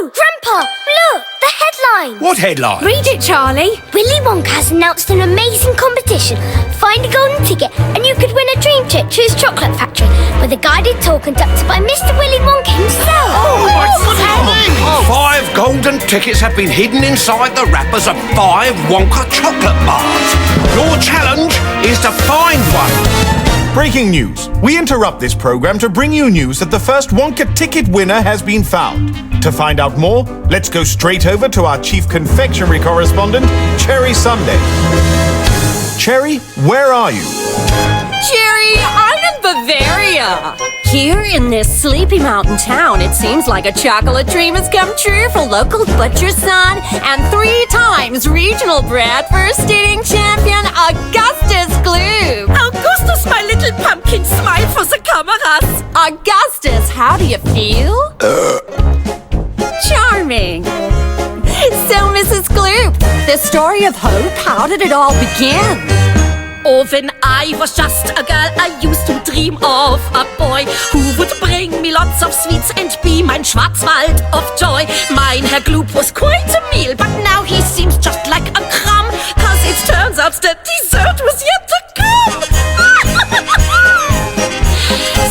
Grandpa, look, the headline. What headline? Read it, Charlie. Willy Wonka has announced an amazing competition. Find a golden ticket and you could win a dream trip to his chocolate factory with a guided tour conducted by Mr. Willy Wonka himself. Oh, 5 golden tickets have been hidden inside the wrappers of 5 Wonka chocolate bars. Your challenge is to find one. Breaking news. We interrupt this program to bring you news that the first Wonka ticket winner has been found. To find out more, let's go straight over to our chief confectionery correspondent, Cherry Sunday. Cherry, where are you? Jerry, I'm in Bavaria. Here in this sleepy mountain town, it seems like a chocolate dream has come true for local butcher's son and 3 times regional breakfast eating champion Augustus Gloop. Augustus, my little pumpkin, smile for the cameras. Augustus, how do you feel? Charming. So, Mrs. Gloop, the story of hope, how did it all begin? Oh, when I was just a girl, I used to dream of a boy who would bring me lots of sweets and be mein Schwarzwald of joy. Mein Herr Gloop was quite a meal, but now he seems just like a crumb, 'cause it turns out that dessert was yet to come.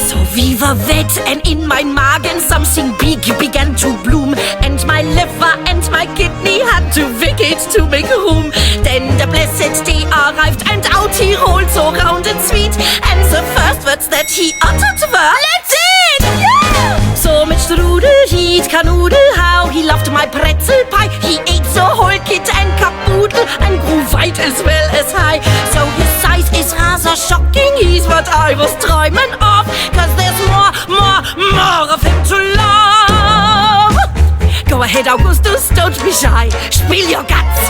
So we were wet and in mein Magen something big began to bloom, and my liver and my kidney had to vacate to make room. Then the blessed day arrived and out he rolled so round and sweet, and the first words that he uttered were, "Let's eat!" Yeah! So mit Strudel, he'd canoodle, how he loved my pretzel pie. He ate the whole kit and caboodle and grew wide as well as high. So his size is rather shocking, he's what I was dreaming of, 'cause there's more of him to love. Go ahead, Augustus, don't be shy, spill your guts.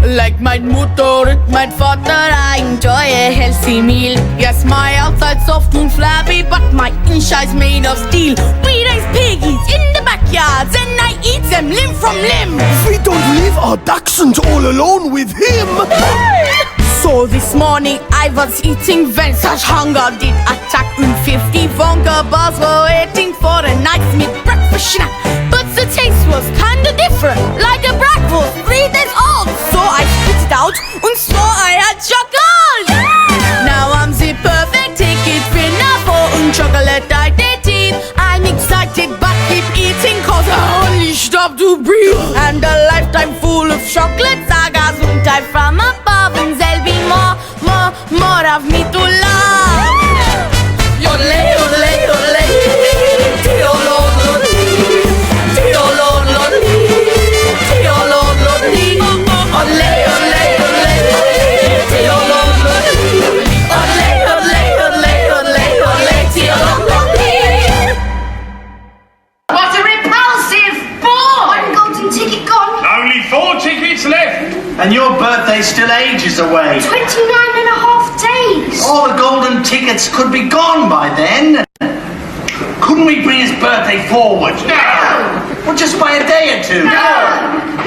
Like mein Mutter und mein Vater, I enjoy a healthy meal. Yes, my outside's soft and flabby, but my inside's made of steel. We raise piggies in the backyards, and I eat them limb from limb. We don't leave our dachshunds all alone with him. So this morning I was eating when such hunger did attack, and 50 Wonka bars were waiting for a nice mid-breakfast snack. But the taste was kinda different, like a breakfast 3 days old. So I spit it out and swore I had chocolate. Now I'm the perfect ticket winner for chocolate I did eat. I'm excited but keep eating 'cause I only stop to breathe. And a lifetime full of chocolate sagas und I from above, and there'll be more of me to love. Yodelay, yodelay, yodelay, ti-o-lo-lo-dee, ti-o-lo-lo-dee, ti-o-lo-lo-dee, olay, olay, olay, ti-o-lo-lo-dee, olay, olay, olay, olay, olay, ti-o-lo-lo-dee. What a repulsive bore! One golden ticket gone. Only 4 tickets left. And your birthday's still ages away. 29 and a half days. All the golden tickets could be gone by then. Couldn't we bring his birthday forward? No! Well, just by a day or 2. No!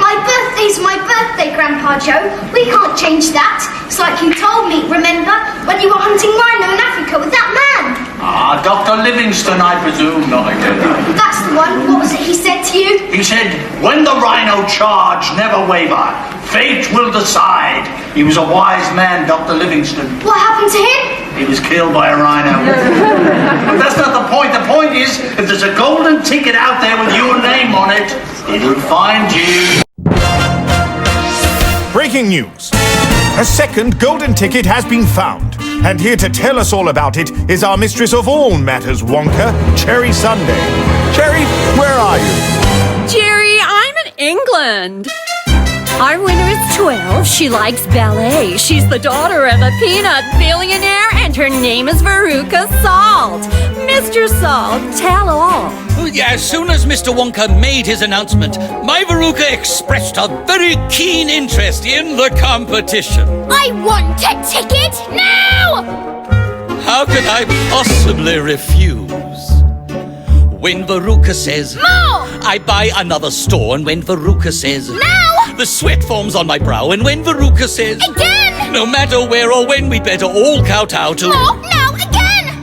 My birthday's my birthday, Grandpa Joe. We can't change that. It's like you told me, remember? When you were hunting rhino in Africa with that man. Ah, Dr. Livingston, I presume. No, I don't know. That's the one. What was it he said to you? He said, when the rhino charge, never waver. Fate will decide. He was a wise man, Dr. Livingston. What happened to him? He was killed by a rhino. But that's not the point. The point is, if there's a golden ticket out there with your name on it, it'll find you. Breaking news. A second golden ticket has been found. And here to tell us all about it is our mistress of all matters Wonka, Cherry Sunday. Cherry, where are you? Jerry, I'm in England. Our winner is 12. She likes ballet. She's the daughter of a peanut billionaire, and her name is Veruca Salt. Mr. Salt, tell all. As soon as Mr. Wonka made his announcement, my Veruca expressed a very keen interest in the competition. I want a ticket now! How can I possibly refuse? When Veruca says, More! I buy another store, and when Veruca says, Now! The sweat forms on my brow, and when Veruca says, Again! No matter where or when, we'd better all kowtow to... More! Now! Again!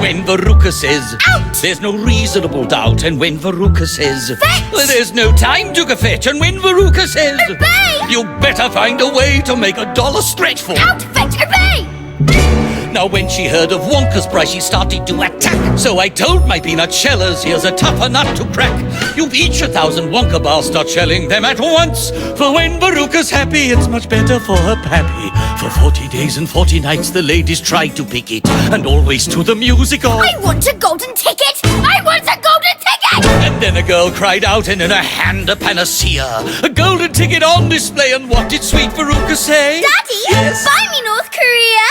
When Veruca says, Out! there's no reasonable doubt, and when Veruca says, Fetch! there's no time to go fetch, and when Veruca says, Obey! you better find a way to make $1 stretch for. Out, fetch, obey! Now when she heard of Wonka's price, she started to attack. So I told my peanut shellers, here's a tougher nut to crack. You've each 1,000 Wonka bars, start shelling them at once. For when Veruca's happy, it's much better for her pappy. For 40 days and 40 nights the ladies tried to pick it, and always to the music of, I want a golden ticket! I want a golden ticket! and then a girl cried out, and in her hand a panacea, a golden ticket on display. And what did sweet Veruca say? Daddy, Yes? buy me North Korea!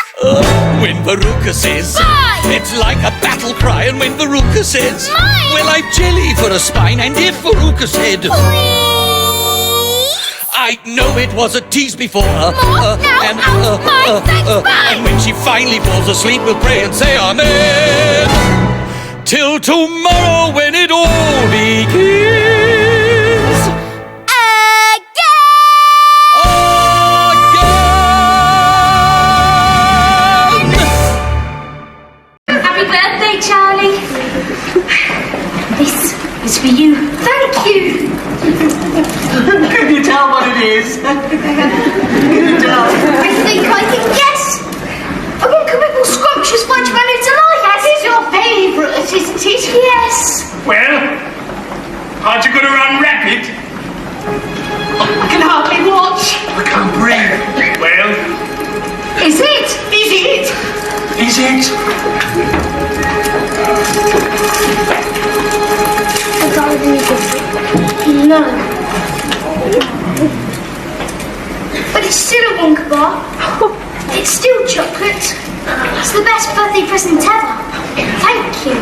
When Veruca says, Buy! it's like a battle cry. And when Veruca says, Mine! well, I've jelly for a spine. And if Veruca said, I know it was a tease before her. More now, out, mine, thanks, bye! And when she finally falls asleep, we'll pray and say amen. Till tomorrow when it all begins. Happy birthday, Charlie. This is for you. Thank you. Can you tell what it is? Can you tell? I think I can guess. A Wonka Wibble Scrumptious Fudge Vanilla Delight. That is your favourite, isn't it? Yes. Well, aren't you going to unwrap it? I can hardly watch. I can't breathe. Well, Is it? Is it? Is it? I got it. No. But it's still a Wonka bar. It's still chocolate. It's the best birthday present ever. Thank you.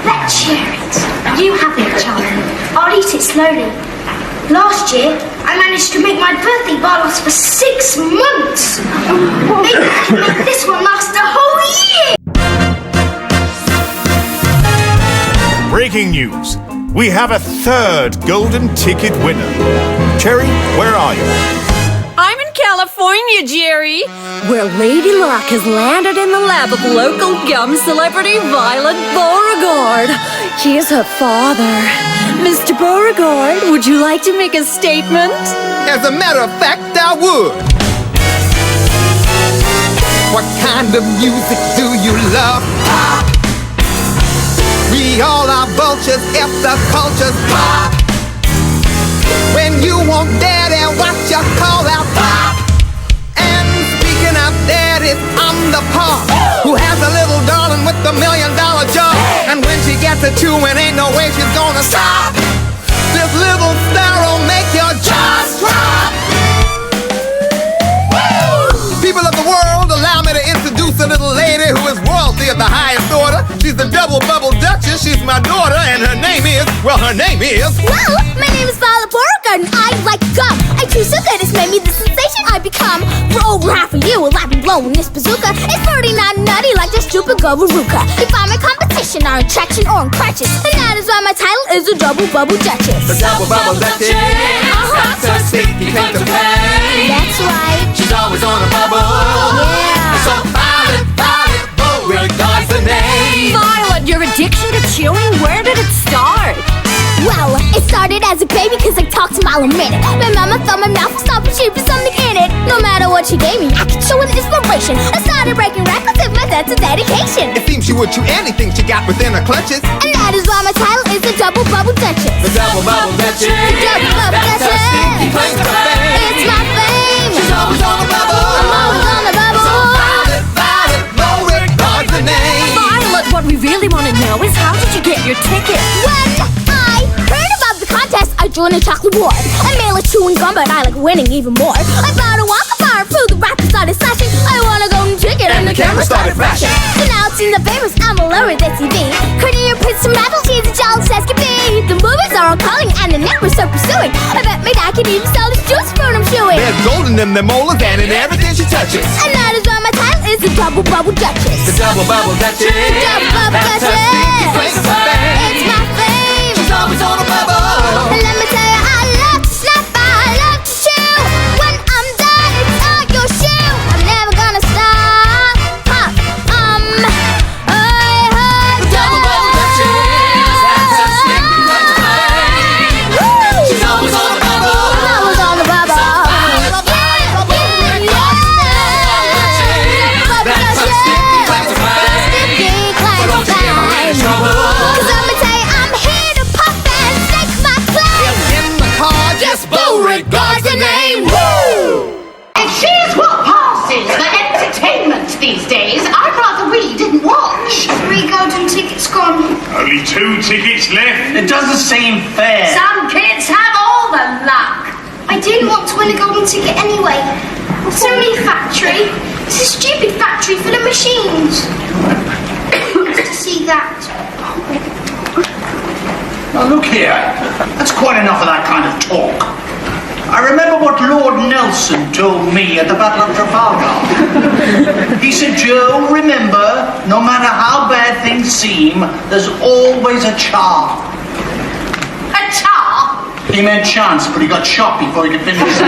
Let's share it. You have it, Charlie. I'll eat it slowly. Last year, I managed to make my birthday bar last for 6 months. Maybe I can make this one last a whole year. Breaking news. We have a third golden ticket winner. Cherry, where are you? I'm in California, Jerry, where Lady Luck has landed in the lap of local gum celebrity Violet Beauregard. He is her father. Mr. Beauregard, would you like to make a statement? As a matter of fact, I would. What kind of music do you love? Pop. We all are vultures if the culture's pop. When you want daddy, what you call out pop. And speaking of daddies, I'm the pop who has a little darling with the $1 million jaw. And when she gets a chewing, ain't no way she's gonna stop. This little sparrow make your jaws drop. People of the world, allow me to introduce a little lady who is royalty of the highest order. She's the double bubble duchess, she's my daughter, and her name is, well, her name is... Well, my name is Violet Beauregard and I like gum. I chew so good it's made me the sensation I become. For over half a year, well, I've been blowing this bazooka. It's pretty not nutty like this stupid girl Veruca. If I'm in competition or in traction or in crutches, and that is why my title is the double bubble duchess. The double bubble duchess, that's her sneaky claim to fame. That's right. She's always on a bubble. Yeah. So Violet, Violet Beauregard's the name. Violet, your addiction to chewing, where did it start? Well, it started as a baby cause I talked a mile a minute. My mama thought my mouth was stopping, she'd be something in it. No matter what she gave me, I could show an inspiration. I started breaking records with my sense of dedication. It seems she would chew anything she got within her clutches. And that is why my title is the double bubble duchess. The double bubble duchess. The double bubble That's her sneaky claim to fame. It's my fame. She's always on the bubble. I'm always on the bubble. So Violet, Violet Beauregard's the name. Violet, what we really want to know is how did you get your ticket? When I heard about the contest, I joined a chocolate war. I may like chewing gum, but I like winning even more. I bought a Wonka bar, through the rapper started slashing. I want a golden ticket, and the camera started flashing. So now it's in the famous, I'm all over the TV. Career Prince and Metal, she's as jealous as can be. The movies are all calling, and the networks are pursuing. I bet my dad can even sell this juice fruit I'm chewing. There's gold in them molars and in everything she touches. And that is why my title is the double bubble duchess. The double bubble duchess. The double bubble That's her sneaky claim to fame. It's my fame. She's always on a bubble. And let me tell you, I love to snap, I love to chew. When I'm done, it's all your shoe. I'm never gonna stop. Pop, oh, she's what passes for entertainment these days. I'd rather we didn't watch. 3 golden tickets gone. Only 2 tickets left. It doesn't seem fair. Some kids have all the luck. I didn't want to win a golden ticket anyway. It's only a factory. It's a stupid factory full of machines. To see that. Now look here. That's quite enough of that kind of talk. I remember what Lord Nelson told me at the Battle of Trafalgar. He said, Joe, remember, no matter how bad things seem, there's always a chance. A char? He meant chance, but he got shot before he could finish it.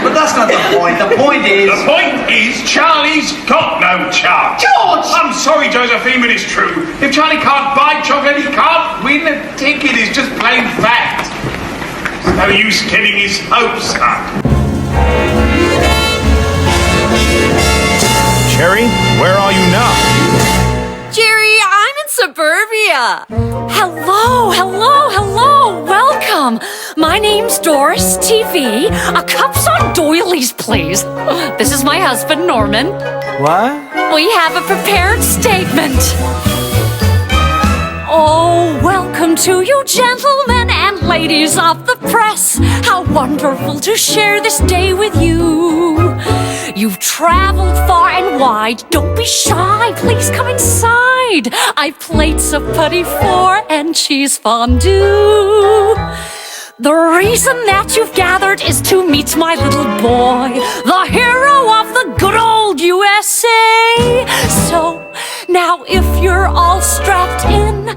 But that's not the point. The point is... The point is Charlie's got no chance. George! I'm sorry, Josephine, but it's true. If Charlie can't buy chocolate, he can't win a ticket. It's just plain fact. There's no use getting his hopes up. Cherry, where are you now? Jerry, I'm in suburbia. Hello. Welcome. My name's Doris TV. A cups on doilies, please. This is my husband, Norman. What? We have a prepared statement. Oh, welcome to you, gentlemen and ladies of the press. How wonderful to share this day with you. You've traveled far and wide. Don't be shy. Please come inside. I've plates of petit four and cheese fondue. The reason that you've gathered is to meet my little boy, the hero of the good old USA. So, now if you're all strapped in,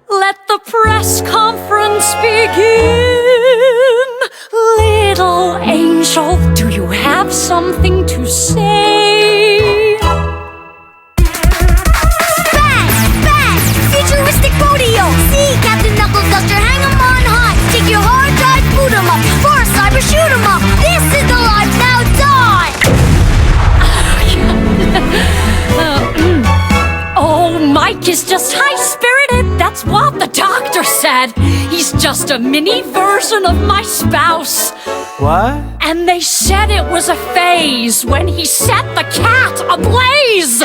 let the press conference begin. Little angel, do you have something to say? Bang! Futuristic rodeo! See, Captain Knuckles Duster, hang 'em on high. Take your hard drive, boot 'em up. For a cyber, shoot 'em up. This is the life, now die! Oh, Mike is just high-spirited. That's what the doctor said. He's just a mini version of my spouse. What? And they said it was a phase when he set the cat ablaze.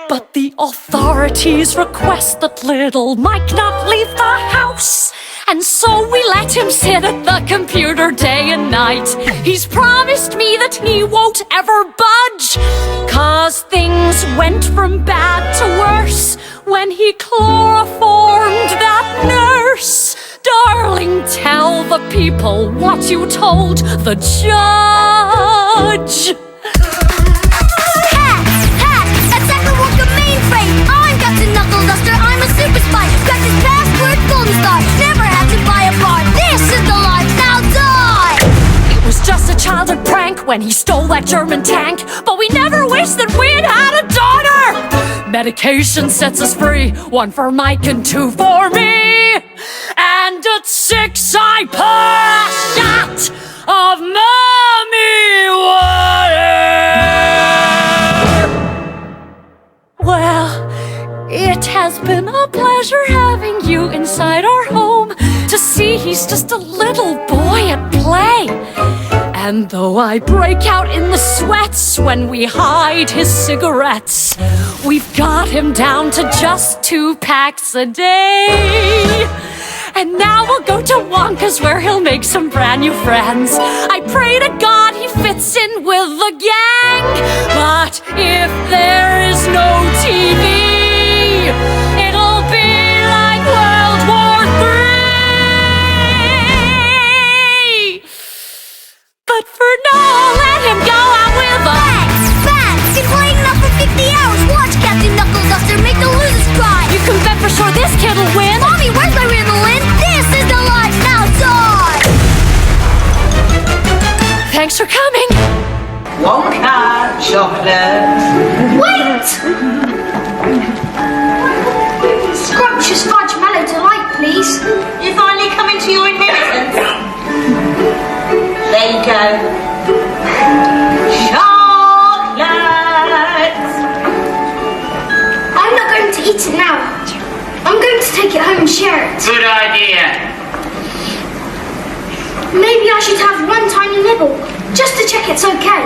But the authorities request that little Mike not leave the house. And so we let him sit at the computer day and night. He's promised me that he won't ever budge, 'cause things went from bad to worse when he chloroformed that nurse. Darling, tell the people what you told the judge. Hack! Attack the Wonka mainframe! I'm Captain Knuckle Duster, I'm a super spy. Got this password, Golden Star. Never had to buy a bar. This is the life, now die! It was just a childhood prank when he stole that German tank, but we never wished that we'd had a daughter! Medication sets us free, 1 for Mike and 2 for me. And at 6 I pour a shot of mommy water. Well, it has been a pleasure having you inside our home. To see he's just a little boy at play. And though I break out in the sweats when we hide his cigarettes, we've got him down to just 2 packs a day. And now we'll go to Wonka's where he'll make some brand new friends. I pray to God he fits in with the gang. But if there is no TV, it'll be like World War III. But for now, let him go out with us. Facts! Been playing enough for 50 hours. Watch Captain Knuckle Duster make the losers cry. You can bet for sure this kid will win. Mommy, where's my mandolin? This is the life, now die! Thanks for coming. Wonka chocolate. Wait! Scrumptious fudge mellow delight, please. You finally coming to your inheritance? There you go. Chocolate! I'm not going to eat it now. I'm going to take it home and share it. Good idea. Maybe I should have one tiny nibble, just to it's okay.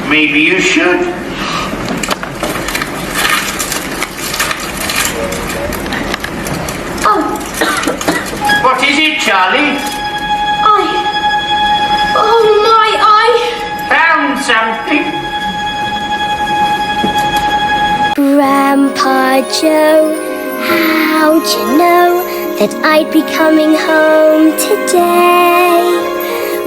Maybe you should. Oh. What is it, Charlie? Oh my, Found something. Grandpa Joe, how'd you know that I'd be coming home today?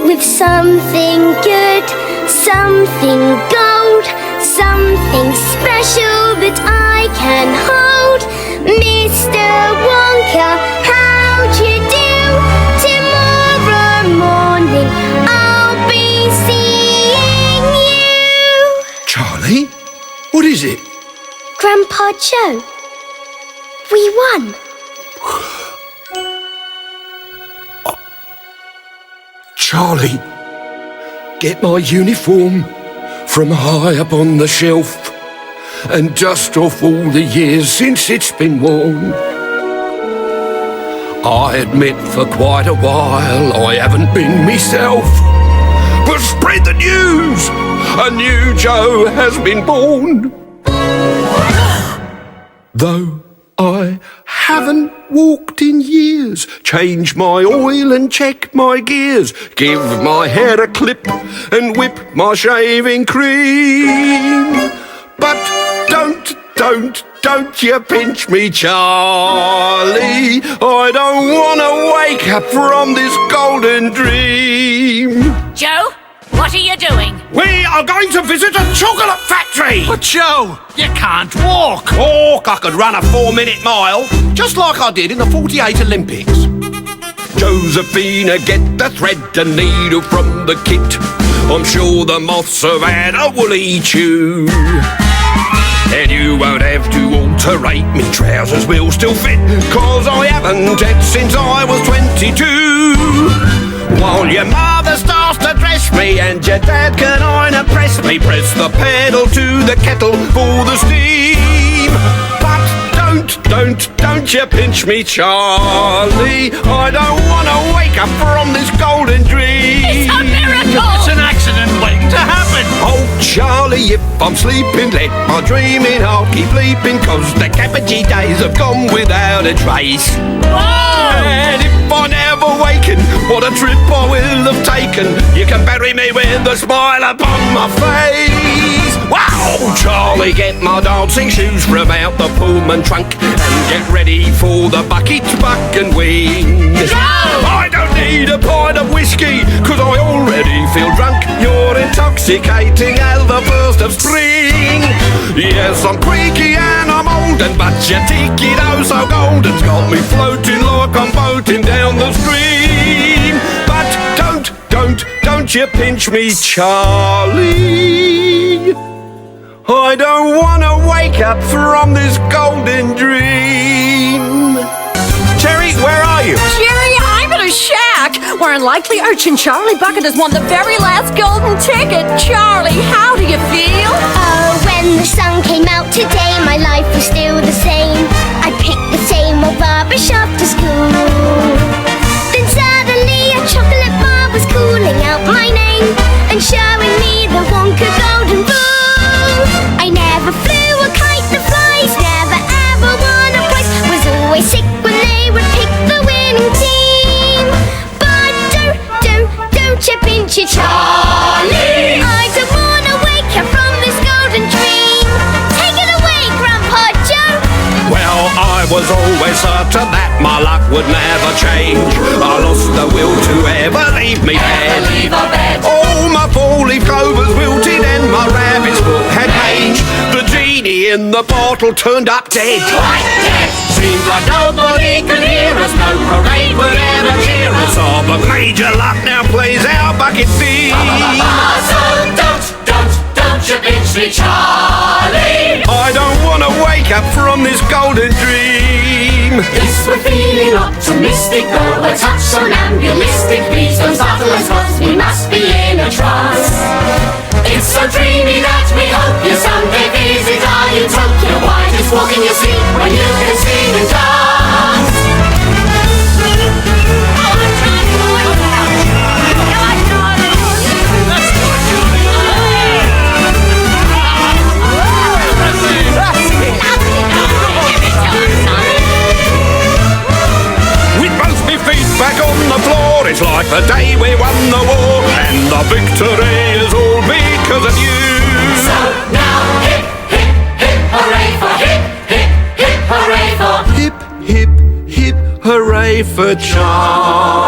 With something good, something gold, something special that I can hold. Mr. Wonka, how'd you do? Tomorrow morning I'll be seeing you. Charlie? What is it? Grandpa Joe, we won. Charlie, get my uniform from high up on the shelf and dust off all the years since it's been worn. I admit for quite a while I haven't been myself, but spread the news, a new Joe has been born. Though I haven't walked in years, change my oil and check my gears, give my hair a clip and whip my shaving cream. But don't you pinch me, Charlie. I don't want to wake up from this golden dream. Joe, what are you doing? We are going to visit a chocolate factory. But Joe, you can't walk. I could run a 4-minute mile, just like I did in the 48 Olympics. Josephina, get the thread and needle from the kit. I'm sure the moths have had a woolly chew. And you won't have to alterate, me trousers will still fit, 'cause I haven't ate since I was 22. While your mother starts to dress me and your dad can iron and press me, press the pedal to the kettle for the steam. But don't you pinch me, Charlie. I don't want to wake up from this golden dream. It's a miracle! It's an accident waiting to happen. Oh, Charlie, if I'm sleeping, let my dreaming heart keep leaping, 'cause the cabbagey days have gone without a trace. Whoa! And if I never waken, what a trip I will have taken. You can bury me with a smile upon my face. Wow! Charlie, get my dancing shoes from out the Pullman trunk and get ready for the bucket, buck and wings. I don't need a pint of whiskey, 'cause I already feel drunk. You're intoxicating as the first of spring. Yes, I'm creaky and I'm olden, but your ticket oh so golden's got me floating like I'm boating down the stream. But don't you pinch me, Charlie. I don't want to wake up from this golden dream. Cherry, where are you? Jerry, I'm in a shack where unlikely urchin Charlie Bucket has won the very last golden ticket. Charlie, how do you feel? Oh, when the sun came out today, my life was still the same. I picked the same old rubbish after school. Then suddenly a chocolate bar was calling out my name and showing me the Wonka golden rule. I never flew a kite that flies, never ever won a prize, was always sick when they would pick the winning team. But don't you pinch it, Charlie. I don't wanna wake up from this golden dream. Take it away, Grandpa Joe. Well, I was always certain that my luck would never change. I lost the will to ever leave me bed. All my four-leaf clovers wilted and my rabbit's foot had mange. The genie in the bottle turned up dead. Seems like nobody could hear us, no parade would ever cheer us. Oh, but Major Luck now plays our bucket theme. So don't you pinch me, Charlie. I don't want to wake up from this golden dream. Yes, we're feeling optimistic, though a touch somnambulistic. Please don't startle us, 'cause we must be in a trance. It's so dreamy that we hope you someday visit our utopia. Why just walk in your sleep when you can sing and dance? because of you. So now hip, hip, hip, hooray for hip, hip, hip, hooray for Hip, hip, hip, hooray for Charlie.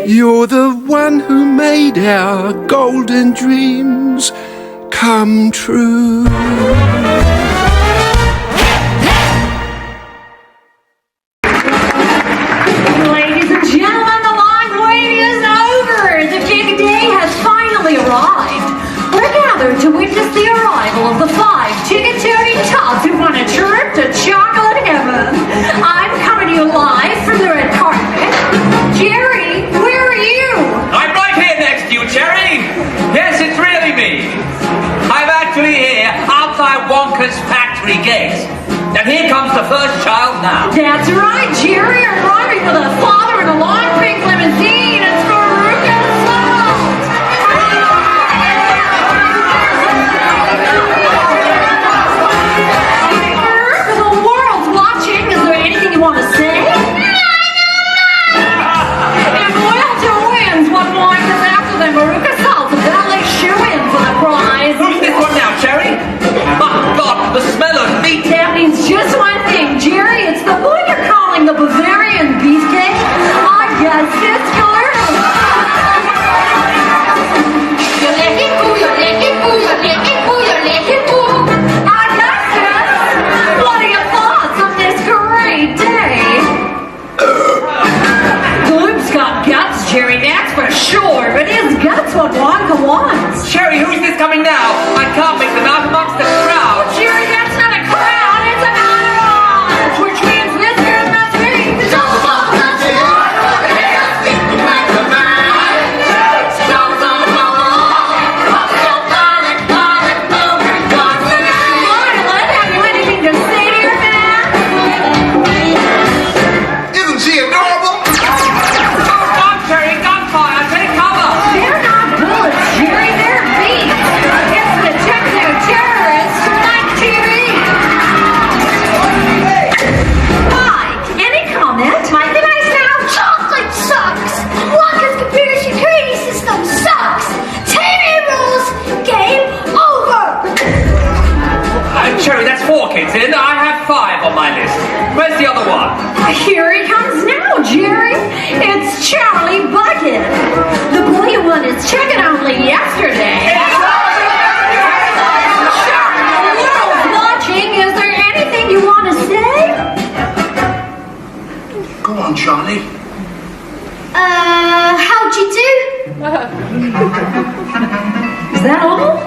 You're the one who made our golden dreams come true. Ladies and gentlemen, the live wait is over. The big day has finally arrived. We're gathered to witness the arrival of the 5 ticket-toting tots who won a trip to chocolate heaven. I'm coming to you live from the red carpet. Jerry, where are you? I'm right here next to you, Cherry. Yes, it's really me. I'm actually here outside Wonka's factory gate. And here comes the first child now. That's right, Jerry. Arriving with a father in a long pink limousine. It's Veruca Salt. Veruca, the world's watching. Is there anything you want to say? If Loyalty wins, what wine is after them? Veruca Salt, the ballet shoe-in for the prize. Who's this one now, Cherry? Oh, God, the smell of meat. That means just one thing, Jerry. It's the boy you're calling the Bavarian beefcake. I guess it's your Augustus, what are your thoughts on this great day? Gloop's got guts, Jerry, that's for sure. But his guts what Wonka wants. Cherry, who's this coming now? I can't make them out amongst the crowd. Jerry, that's not a crowd, it's an entourage, which means this girl must be the Violet, have you anything to say to your man? Isn't she adorable? Come, Cherry, gunfire, take cover. They're not bullets, Jerry, they're beats. It's the techno-terrorists from Mike TV. Hi, any comment? Mike, the nice now chocolate sucks. Wonka's computer security system sucks. TV rules. Game over. Cherry, that's 4 kids in. I have 5 on my list. Where's the other one? Here he comes now, Jerry. It's Charlie Bucket. The boy who won his chicken only yesterday. Charlie, the world's watching. Is there anything you want to say? Go on, Charlie. How'd you do? Is that all?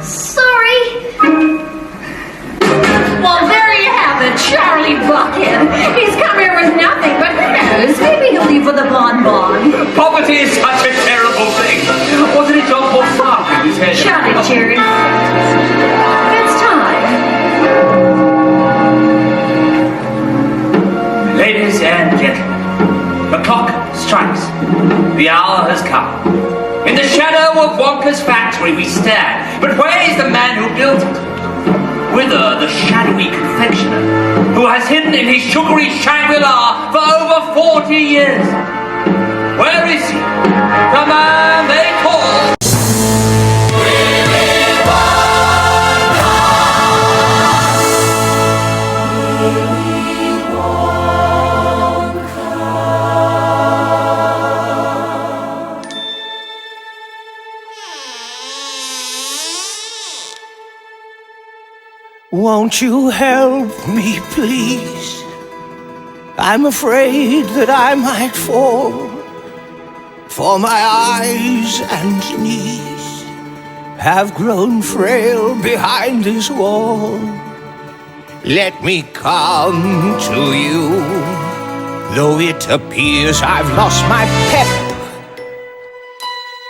Sorry. Well, there you have it, Charlie Bucket. He's come here with nothing, but who knows? Maybe he'll leave with a bonbon. Poverty is such a terrible thing. Wasn't it John Paul Sartre who said? Shut it, Jerry. It's time. Ladies and gentlemen, the clock strikes. The hour has come. In the shadow of Wonka's factory we stand. But where is the man who built it? Whither the shadowy confectioner who has hidden in his sugary Shangri-La for over 40 years? Where is he? The man they call... Won't you help me, please? I'm afraid that I might fall, for my eyes and knees have grown frail behind this wall. Let me come to you, though it appears I've lost my pep.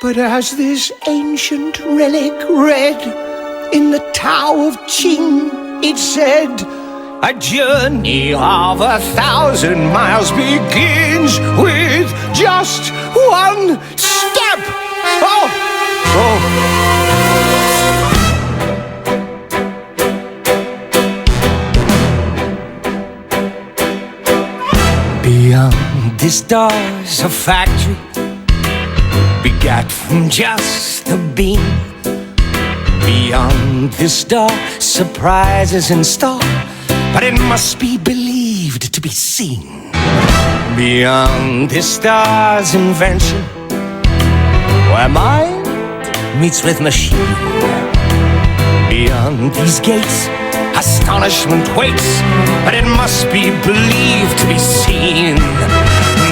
But as this ancient relic read in the Tao of Qing, it said, a journey of 1,000 miles begins with just one step. Beyond the stars, a factory begat from just the beam. Beyond this star, surprises in store, but it must be believed to be seen. Beyond this star's invention, where mind meets with machine. Beyond these gates, astonishment waits, but it must be believed to be seen.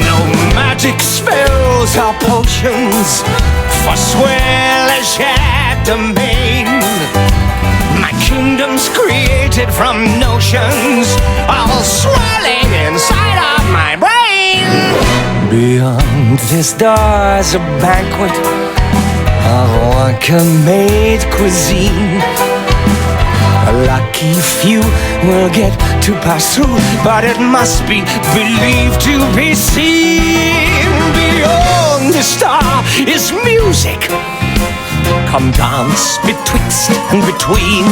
No magic spells or potions forswear a shared domain. My kingdom's created from notions all swirling inside of my brain. Beyond this door's a banquet of Wonka-made cuisine. A lucky few will get to pass through, but it must be believed to be seen. Beyond the star is music. Come dance betwixt and between.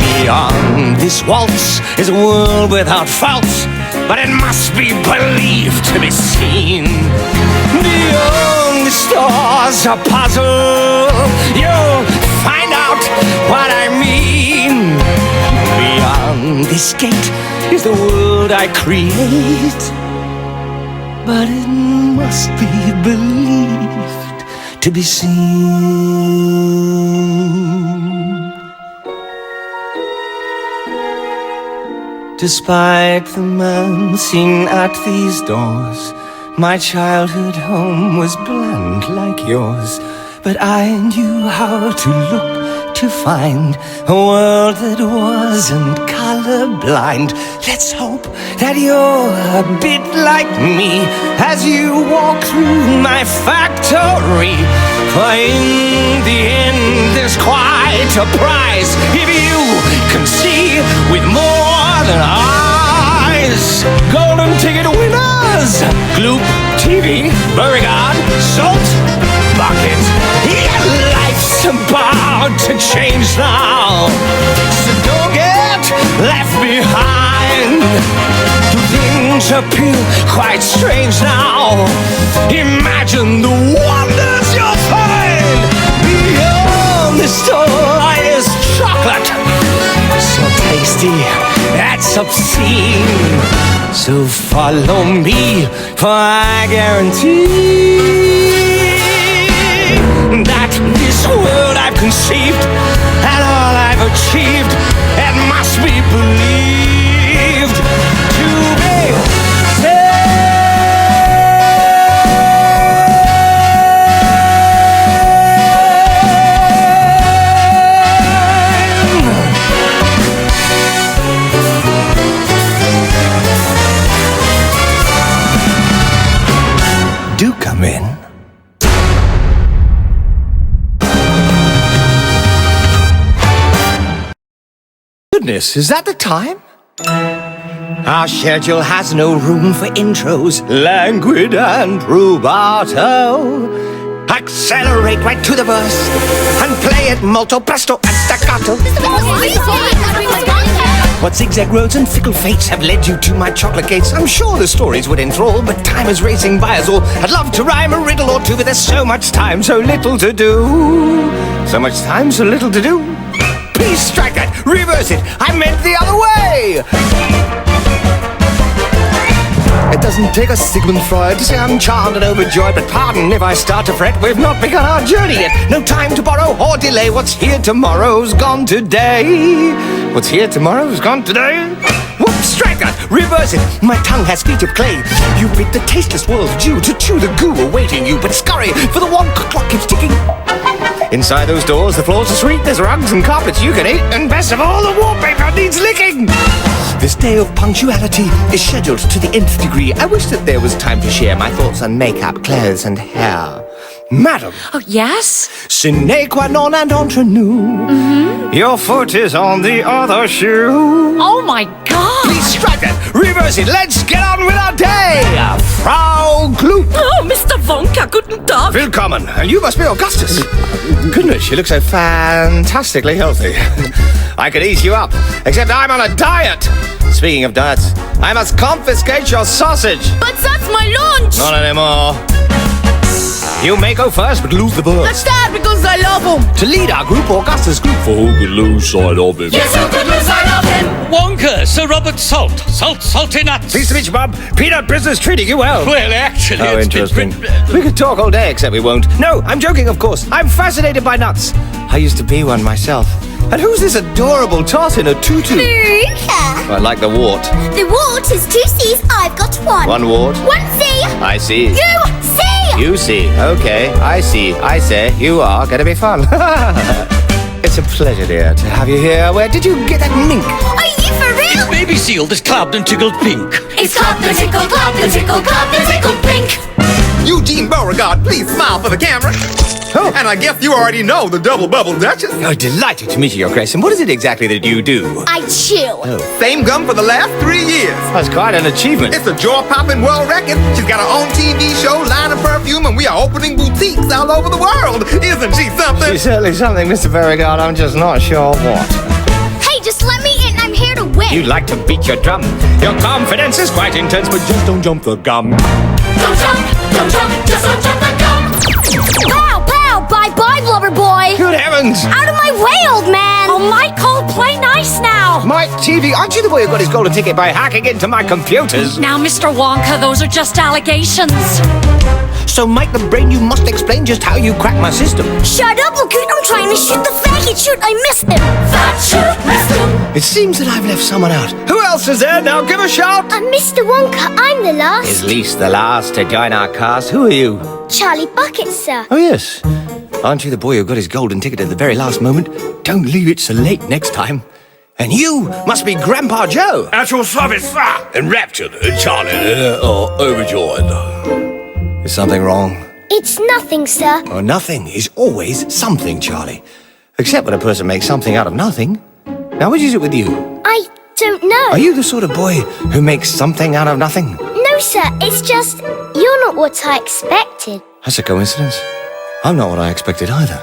Beyond this waltz is a world without faults, but it must be believed to be seen. Beyond the stars a puzzle, you'll find out what I mean. Beyond this gate is the world I create, but it must be believed to be seen. Despite the man seen at these doors, my childhood home was bland like yours. But I knew how to look to find a world that wasn't colorblind. Let's hope that you're a bit like me as you walk through my factory. For in the end there's quite a prize if you can see with more than eyes. Golden ticket winners, Gloop TV, Beauregard, Salt Bucket. Your life's about to change now, so don't get left behind. Do things appear quite strange now? Imagine the wonders you'll find. Beyond the store is chocolate, so tasty, that's obscene. So follow me, for I guarantee that this world I've conceived and all I've achieved, it must be believed to be Do come in. Goodness, is that the time? Our schedule has no room for intros, languid and rubato. Accelerate right to the verse and play it molto presto and staccato. What zigzag roads and fickle fates have led you to my chocolate gates? I'm sure the stories would enthrall, but time is racing by us all. I'd love to rhyme a riddle or two, but there's so much time, so little to do. So much time, so little to do. Please strike that, reverse it, I meant the other way. It doesn't take a Sigmund Freud to say I'm charmed and overjoyed, but pardon if I start to fret, we've not begun our journey yet. No time to borrow or delay, what's here tomorrow's gone today. What's here tomorrow's gone today. Whoops, strike that, reverse it, my tongue has feet of clay. You bid the tasteless world adieu to chew the goo awaiting you, but scurry, for the Wonka clock keeps ticking. Inside those doors, the floors are sweet, there's rugs and carpets you can eat, and best of all, the wallpaper needs licking. This day of punctuality is scheduled to the nth degree. I wish that there was time to share my thoughts on makeup, clothes, and hair. Madam. Oh, yes? Sine qua non and entre nous. Your foot is on the other shoe. Oh, my God. Please strike that. Reverse it. Let's get on with our day. Frau Gloop. Oh, Mr. Wonka, guten Tag. Willkommen. And you must be Augustus. Goodness, you look so fantastically healthy. I could ease you up, except I'm on a diet. Speaking of diets, I must confiscate your sausage. But that's my lunch. Not anymore. You may go first, but lose the bird. That's Dad because I love him. To lead our group, Augustus Group. For who could lose sight of him? Yes, who could lose sight of him? Wonka, Sir Robert Salt. Salty nuts. Pleased to meet you, Bob. Peanut business treating you well. Well, actually, Oh, it's interesting. been... We could talk all day, except we won't. No, I'm joking, of course. I'm fascinated by nuts. I used to be one myself. And who's this adorable tot in a tutu? Veruca. I like the wart. The wart is 2 C's, I've got 1. One wart. 1 C. I see. You see. You see. Okay, I see. I say, you are going to be fun. It's a pleasure, dear, to have you here. Where did you get that mink? Are you for real? Baby seal that's clapped and tickled pink. It's clapped and tickled, clapped and tickled, clapped and tickled pink. Eugene Beauregard, please smile for the camera. Oh. And I guess you already know the Double Bubble Duchess. Oh, delighted to meet you, Your Grace. And what is it exactly that you do? I chew. Same gum for the last 3 years. That's quite an achievement. It's a jaw-popping world record. She's got her own TV show, line of perfume, and we are opening boutiques all over the world. Isn't she something? She's certainly something, Mr. Beauregard. I'm just not sure what. Hey, just let me in. I'm here to win. You like to beat your drum. Your confidence is quite intense, but just don't jump the gum. Don't jump, just don't jump the gum. Pow, pow, bye-bye, blubber boy. Good heavens! Out of my way, old man. Oh, Michael, play nice now. My TV, aren't you the boy who got his golden ticket by hacking into my computers? Now, Mr. Wonka, those are just allegations. So, Mike the Brain, you must explain just how you cracked my system. Shut up, Lagoon. I'm trying to shoot the faggot. Shoot, I missed him. That shoot missed him. It seems that I've left someone out. Who else is there? Now give a shout! Mr. Wonka, I'm the last. Is least the last to join our cast. Who are you? Charlie Bucket, sir. Oh, yes. Aren't you the boy who got his golden ticket at the very last moment? Don't leave it so late next time. And you must be Grandpa Joe. At your service, sir. Enraptured, Charlie, or overjoyed. Is something wrong? It's nothing, sir. Oh, nothing is always something, Charlie. Except when a person makes something out of nothing. Now, which is it with you? I don't know. Are you the sort of boy who makes something out of nothing? No, sir. It's just you're not what I expected. That's a coincidence. I'm not what I expected either.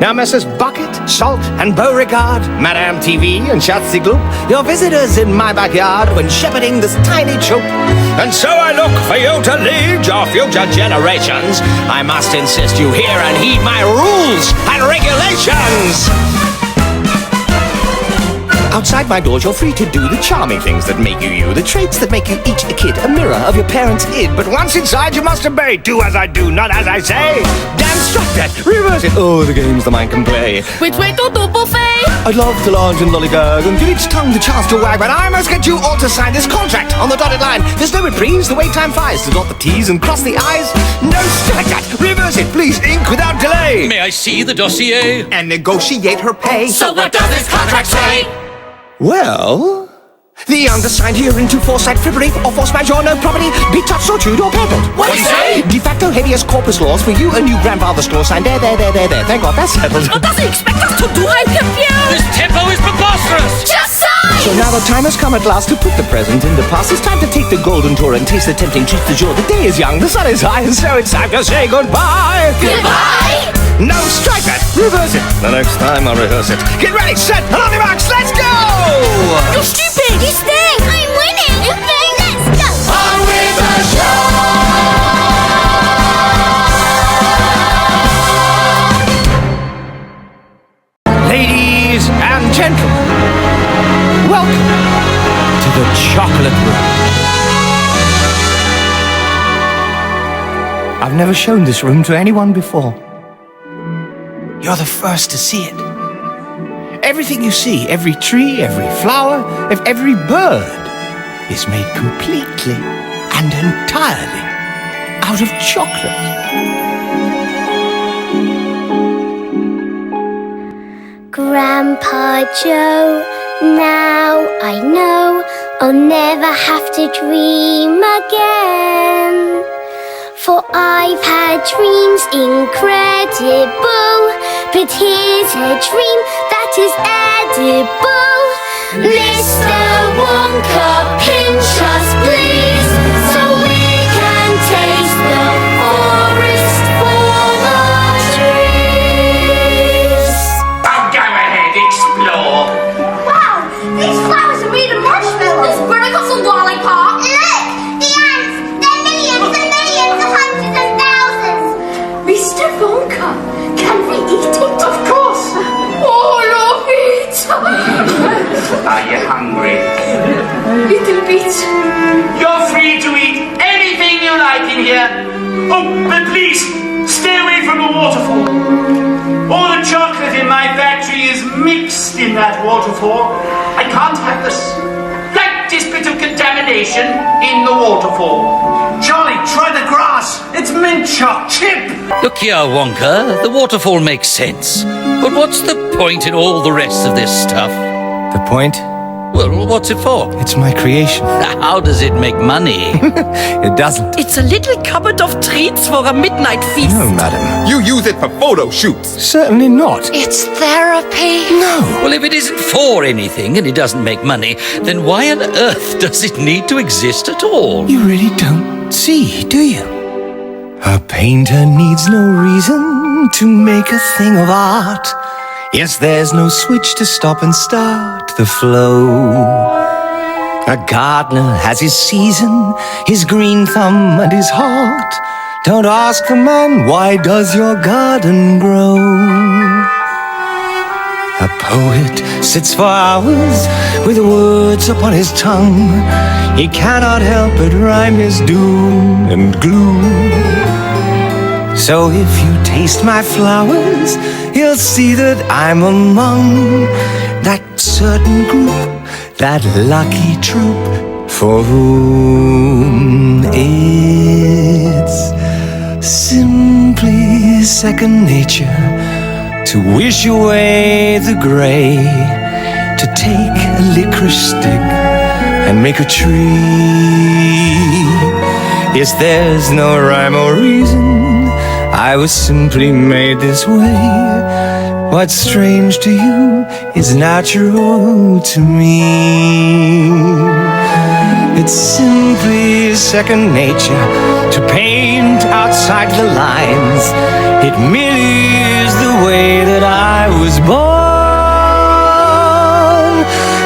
Now, Messrs. Bucket, Salt, and Beauregard, Madame TV and Shatsy Gloop, your visitors in my backyard when shepherding this tiny troop. And so I look for you to lead your future generations. I must insist you hear and heed my rules and regulations. Outside my doors, you're free to do the charming things that make you you, the traits that make you each a kid, a mirror of your parents' id. But once inside, you must obey. Do as I do, not as I say. Damn, strike that, reverse it. Oh, the games the mind can play. Which way to do, buffet? I'd love to lounge and lollygag and give each tongue the chance to wag, but I must get you all to sign this contract on the dotted line. There's no reprieve, the wait time flies. To dot the T's and cross the I's. No, strike that, reverse it, please, ink without delay. May I see the dossier? And negotiate her pay. So what does this contract say? Well, the undersigned herein to foresight, frippery, or force majeure, no property, be touched or chewed or pampered. What do you say? De facto habeas corpus laws for you and you grandfather's clause sign. There. Thank God, that's settled. What does he expect us to do? I'm confused. This tempo is preposterous. Just sign! So now the time has come at last to put the present in the past. It's time to take the golden tour and taste the tempting treats du jour. The day is young, the sun is high, and so it's time to say goodbye. Goodbye! No, strike that! Reverse it! The next time I'll rehearse it. Get ready, set, and on your marks, let's go! You're stupid! You stink! I'm winning! Okay, let's go! On with the show! Ladies and gentlemen, welcome to the chocolate room. I've never shown this room to anyone before. You're the first to see it. Everything you see, every tree, every flower, every bird, is made completely and entirely out of chocolate. Grandpa Joe, now I know I'll never have to dream again. For I've had dreams incredible, but here's a dream that is edible. Mr. Wonka, pinch us please, so we can taste the forest full of trees. Oh, go ahead, explore. Wow, these flowers are made of marshmallows. There's Buttercups and Lollipop. Look, the ants. They're millions and millions of hundreds and thousands. treat. You're free to eat anything you like in here. Oh, but please, stay away from the waterfall. All the chocolate in my factory is mixed in that waterfall. I can't have this slightest bit of contamination in the waterfall. Charlie, try the grass. It's mint choc chip. Look here, Wonka, the waterfall makes sense. But what's the point in all the rest of this stuff? The point? Well, what's it for? It's my creation. How does it make money? It doesn't. It's a little cupboard of treats for a midnight feast. No, madam. You use it for photo shoots. Certainly not. It's therapy. No. Well, if it isn't for anything and it doesn't make money, then why on earth does it need to exist at all? You really don't see, do you? A painter needs no reason to make a thing of art. Yes, there's no switch to stop and start the flow. A gardener has his season, his green thumb and his heart. Don't ask the man, why does your garden grow? A poet sits for hours with words upon his tongue. He cannot help but rhyme his doom and gloom. So if you taste my flowers, you'll see that I'm among that certain group, that lucky troop, for whom it's simply second nature to wish away the gray, to take a licorice stick and make a tree. Yes, there's no rhyme or reason, I was simply made this way. What's strange to you is natural to me. It's simply second nature to paint outside the lines. It merely is the way that I was born.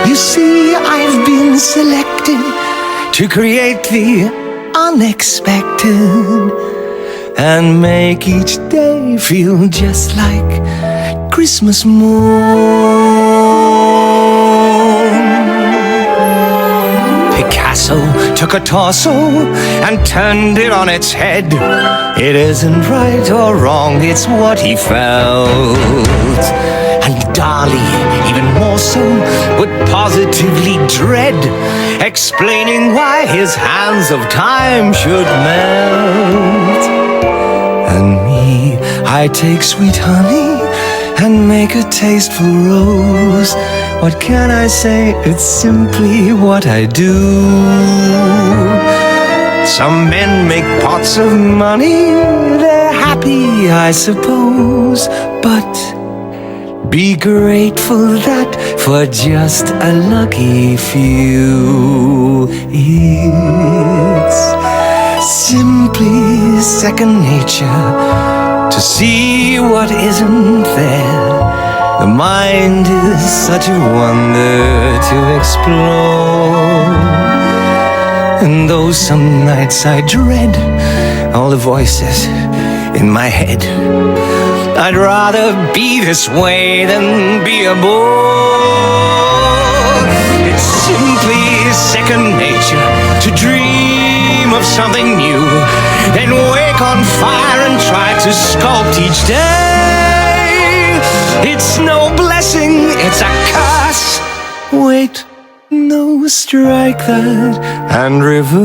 You see, I've been selected to create the unexpected and make each day feel just like Christmas morn. Picasso took a torso and turned it on its head. It isn't right or wrong, it's what he felt. And Dali, even more so, would positively dread explaining why his hands of time should melt. And me, I take sweet honey and make a tasteful rose. What can I say? It's simply what I do. Some men make pots of money, they're happy, I suppose. But be grateful that for just a lucky few, it's simply second nature to see what isn't there. The mind is such a wonder to explore. And though some nights I dread all the voices in my head, I'd rather be this way than be a bore. It's simply second nature to dream of something new, then wake on fire and try to sculpt each day. It's no blessing, it's a curse. Wait, no, strike that and reverse.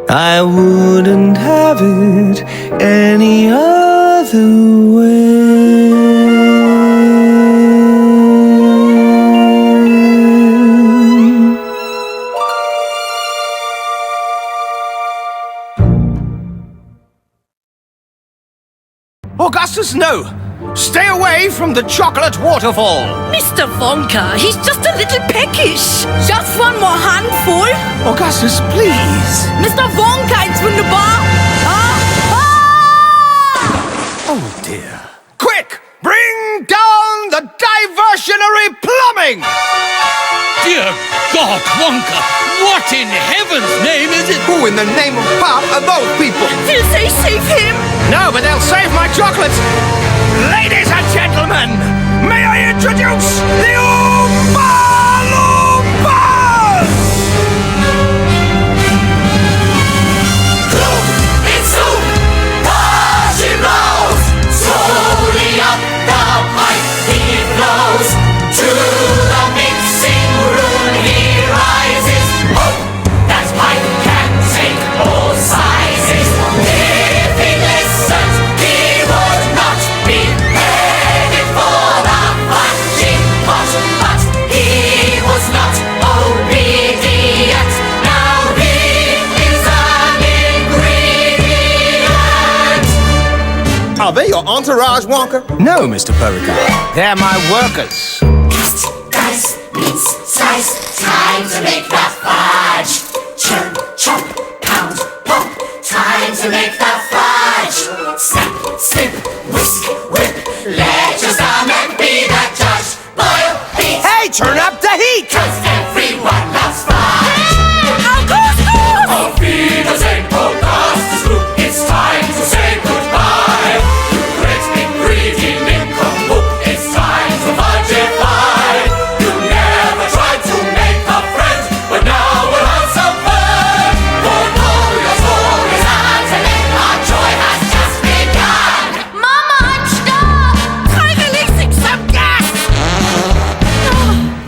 I wouldn't have it any other way. Augustus, no! Stay away from the chocolate waterfall! Mr. Wonka, he's just a little peckish. Just one more handful. Augustus, please! Mr. Wonka, it's wunderbar. Oh dear. Quick! Bring down the diversionary plumbing! Dear God, Wonka, what in heaven's name is it? Who in the name of Pop are those people? Will they save him? No, but they'll save my chocolates! Ladies and gentlemen, may I introduce the Oompa Are they your entourage, Wonka? No, Mr. Beauregard. They're my workers. Dice, mince, slice, time to make the fudge. Churn, chomp, pound, pump, time to make the fudge. Snap, snip, whisk, whip, let your stomach be the judge. Boil, beat, Hey, turn up the heat! 'cause everyone loves fudge. Auf Wiedersehen, Augustus Gloop. It's time to say goodbye. You great big greedy nincompoop. It's time to fudgeify. You never tried to make a friend, but now we'll have some fun. For all your stories are telling, our joy has just begun. Mama, I'm stuck! Try releasing some gas!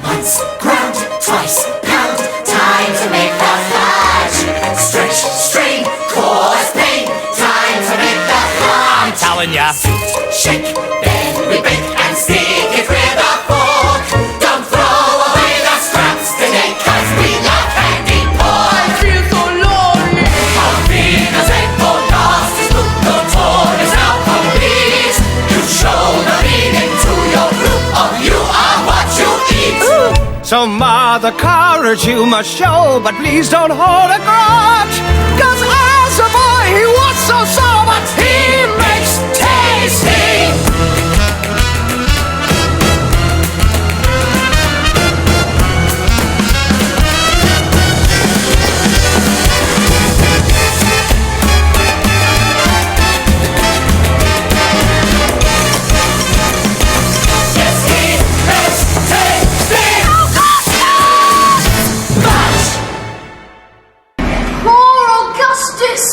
Once ground, twice pound, time to make the fudge. Stretch, strain, cause pain, time to make the fudge. I'm telling ya. Shake, then we bake and stick it with a fork. Don't throw away the scraps today, 'cause we love candy pork. I feel so lonely! Auf Wiedersehen, Augustus Gloop. The tour is now complete. You show the meaning to your group of you are what you eat. So, Mother Courage you must show, but please don't hold a grudge. 'Cause as a boy he was so sour, but he makes tasty. Yes, he makes tasty. Poor Augustus!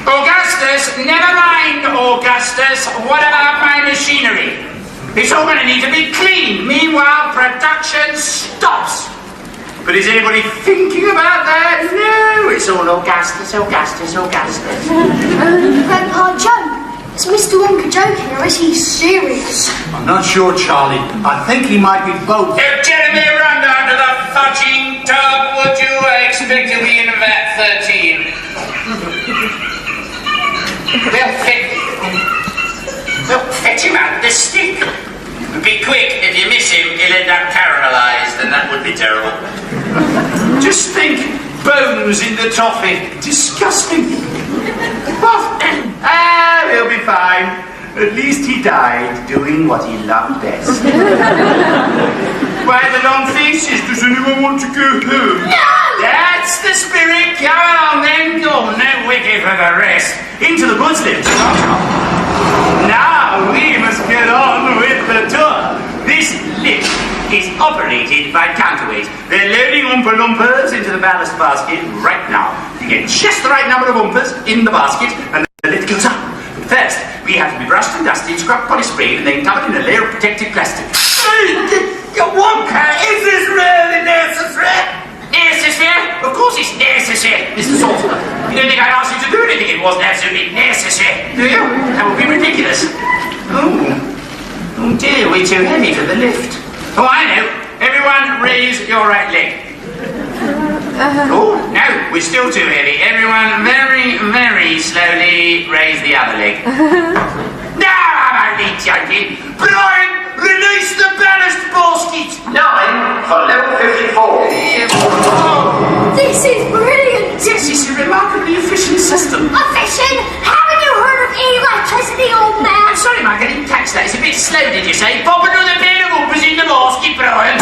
Augustus, never mind, Augustus. What about my machinery? It's all going to need to be cleaned. Meanwhile, production stops. But is anybody thinking about that? No, it's all Augustus, Augustus, Augustus. Grandpa Joe, is Mr. Wonka joking or is he serious? I'm not sure, Charlie. I think he might be both. If Jeremy run down to the fudging tub, would you expect to be in vat 13? Well, fetch him out the stick. Be quick, if you miss him, he'll end up caramelized, and that would be terrible. Just think, bones in the toffee. Disgusting. He'll be fine. At least he died doing what he loved best. Why the long faces? Does anyone want to go home? No! That's the spirit. Come along then. Go, no wiki for the rest. Into the woods then. Now we must get on with the tour. This lift is operated by counterweight. They're loading Oompa Loompas into the ballast basket right now. You get just the right number of Oompas in the basket and the lift goes up. But first, we have to be brushed and dusted, scrubbed, polished, sprayed, and then covered in a layer of protective plastic. Wonka, is this really necessary? Necessary? Of course it's necessary, Mr. Salter. You don't think I'd ask you to do anything it wasn't absolutely necessary, do you? That would be ridiculous. Oh dear, we're too heavy for the lift. Oh, I know. Everyone raise your right leg. Oh, no, we're still too heavy. Everyone very, very slowly raise the other leg. No, I'm only joking. Brian, release the ballast basket. 9 for level 54. This is brilliant! Yes, it's a remarkably efficient system. Efficient? Haven't you heard of electricity, old man? I'm sorry, Mike, I didn't catch that. It's a bit slow, did you say? Pop another pair of Oompas in the basket, Brian.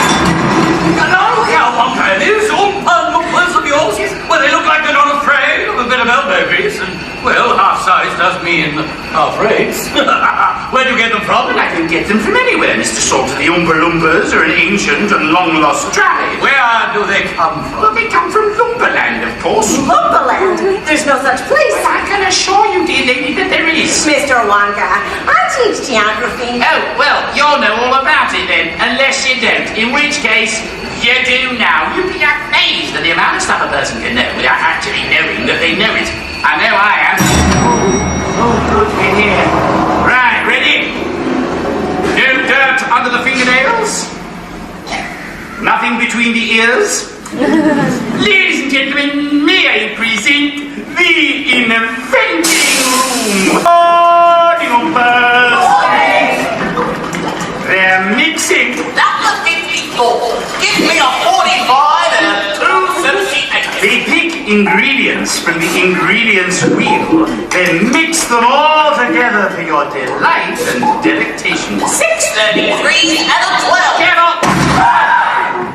Hello, here, Wonka. These Oompas of yours, well, they look like they're not afraid of a bit of elbow grease, and, well, half size does mean half rates. Where'd you get them from? Well, I can get them from anywhere, Mr. Salter. The Oompa Loompas are an ancient and long-lost tribe. Where do they come from? Well, they come from Loombaland, of course. Loombaland? There's no such place. Well, I can assure you, dear lady, that there is. Mr. Wonka, I teach geography. Oh, well, you'll know all about it then, unless you don't. In which case, you do now. You'd be amazed at the amount of stuff a person can know without actually knowing that they know it. I know I am. Oh, good, we're here. Right, ready? No dirt under the fingernails. Nothing between the ears. Ladies and gentlemen, may I present the inventing room. Morning, Oompas. ingredients from the ingredients wheel, then mix them all together for your delight and delectation. 633 out of 12. Get up!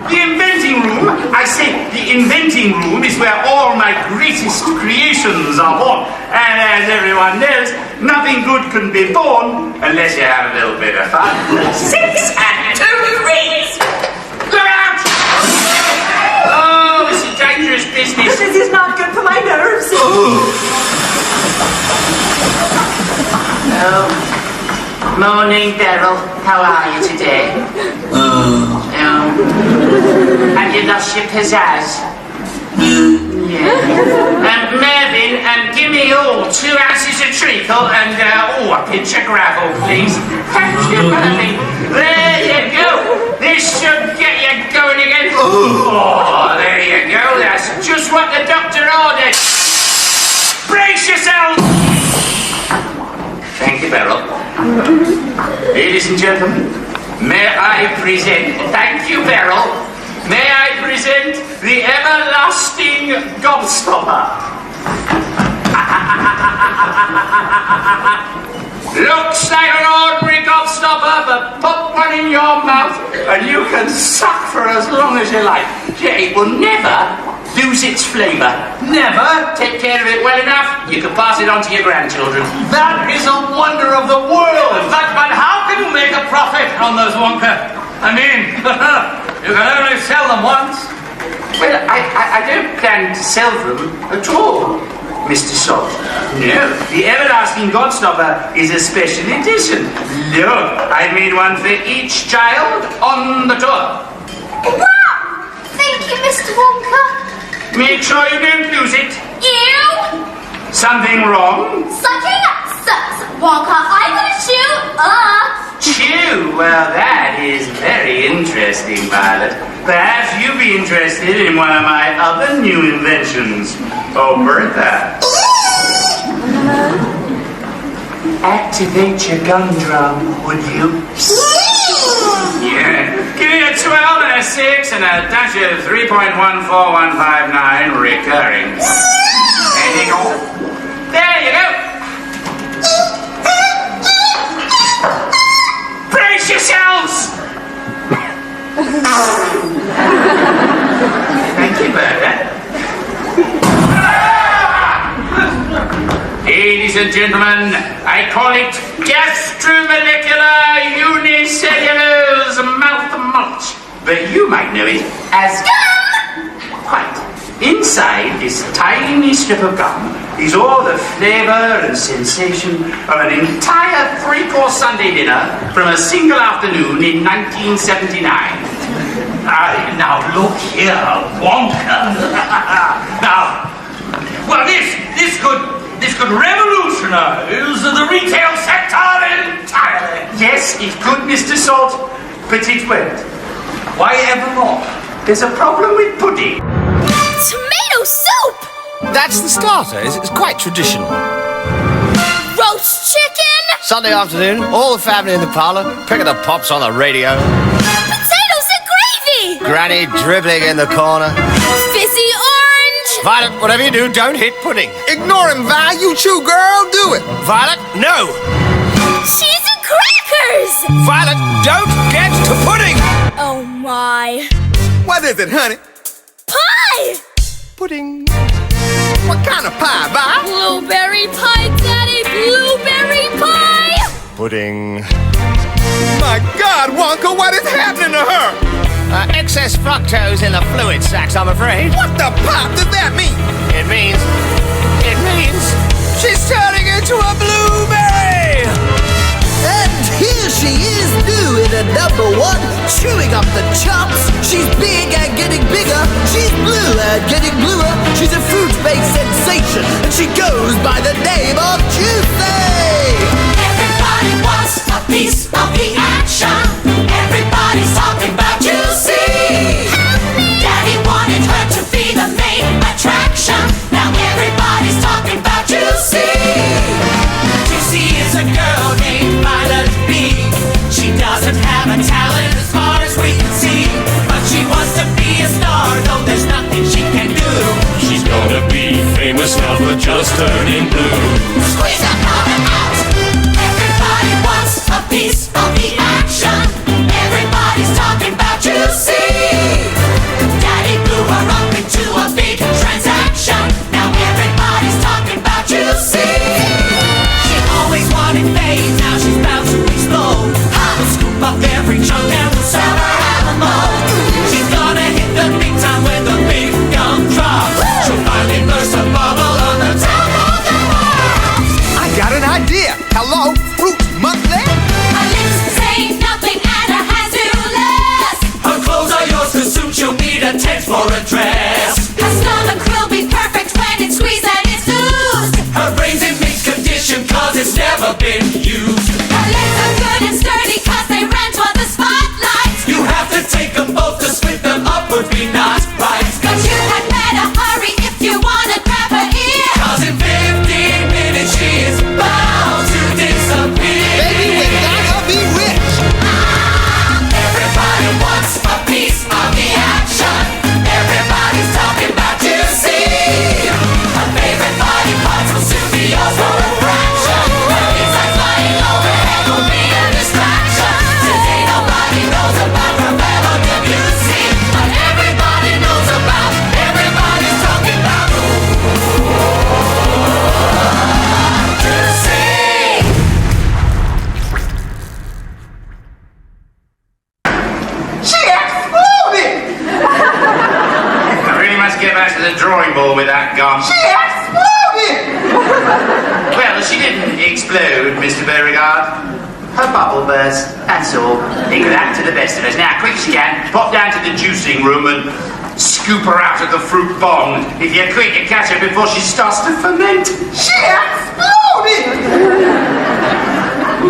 The inventing room, I say the inventing room is where all my greatest creations are born. And as everyone knows, nothing good can be born unless you have a little bit of fun. 6 and 2 threes. Look out! Oh, this is dangerous business. This is not good for my nerves. Morning, Beryl. How are you today? Have you lost your pizzazz? Yeah. Mervyn, give me 2 ounces of treacle and a pinch of gravel, please. Thank you, Mervyn. There you go. This should get you going again. Oh, there you go. That's just what the doctor ordered. Brace yourself. Thank you, Beryl. Ladies and gentlemen, may I present, thank you, Beryl, may I present the everlasting gobstopper. Looks like an ordinary gobstopper, but put one in your mouth and you can suck for as long as you like. It will never lose its flavour. Never? Take care of it well enough, you can pass it on to your grandchildren. That is a wonder of the world. But how can you make a profit on those Wonka? I mean, you can only sell them once. Well, I don't plan to sell them at all, Mr. Salt. No, the Everlasting Godstopper is a special edition. Look, I made one for each child on the tour. Wow! Thank you, Mr. Wonka. Make sure you don't lose it. Ew! Something wrong? Sucking up, Wonka, I'm gonna chew. Chew? Well, that is very interesting, Violet. Perhaps you'd be interested in one of my other new inventions. Oh, Bertha. Activate your gun drum, would you? Yeah. Give me a 12 and a 6 and a dash of 3.14159 recurring. There you go. There you go. Brace yourselves! Thank you, Bertha. Ladies and gentlemen, I call it gastromolecular unicellulose mouth mulch, but you might know it as gum. Quite. Inside this tiny strip of gum is all the flavour and sensation of an entire 3-course Sunday dinner from a single afternoon in 1979. Now look here, Wonka. Now, well, this could revolutionise the retail sector entirely. Yes, it could, Mr. Salt, but it won't. Why evermore? There's a problem with pudding. Tomato soup! That's the starter. It's quite traditional. Roast chicken! Sunday afternoon, all the family in the parlour, picking the pops on the radio. Potatoes and gravy! Granny dribbling in the corner. Fizzy orange! Violet, whatever you do, don't hit pudding. Ignore him, Vi. You chew, girl. Do it. Violet, no! Cheese and crackers! Violet, don't get to pudding! Oh my. What is it, honey? Pie! Pudding. What kind of pie, Vi? Blueberry pie, Daddy! Blueberry pie! Pudding. My God, Wonka, what is happening to her? Excess fructose in the fluid sacs, I'm afraid. What the pop does that mean? It means she's turning into a blueberry! And here she is doing a #1, chewing up the chops. She's big and getting bigger. She's blue and getting bluer. She's a fruit-based sensation, and she goes by the name of Juicy. Everybody wants a piece of the action. Everybody's talking about Juicy. Daddy wanted her to be the main attraction. Now everybody's talking about Juicy. Juicy is a girl named Violet B. She doesn't have a talent as far as we can see, but she wants to be a star, though there's nothing she can do. She's gonna be idea. Hello, Fruit Monthly. Her lips say nothing and her hands do less. Her clothes are yours to suit, you'll need a tent for a dress. Her stomach will be perfect when it's squeezed and it's loose. Her brain's in mint condition cause it's never been used. Her legs are good and sturdy cause they ran toward the spotlight. You have to take them both, to split them up would be not right. But you had better hurry if you wanna grab her ear. Cause in 15 minutes she is bound to disappear. Baby, we're gonna be rich. Everybody wants a piece of the action. Everybody's talking about you, see. Her favorite body parts will soon be yours for a fraction. Her insides flying overhead will be a distraction. Today nobody knows about Ravel or Debussy, but everybody knows about, everybody's talking about Debussy. She exploded! I really must get back to the drawing board with that gum. She exploded! Well, she didn't explode, Mr. Beauregard. Her bubble burst, that's all. Think of that to the best of us. Now, quick as you can, pop down to the juicing room and scoop her out of the fruit pond. If you're quick, you catch her before she starts to ferment. She exploded!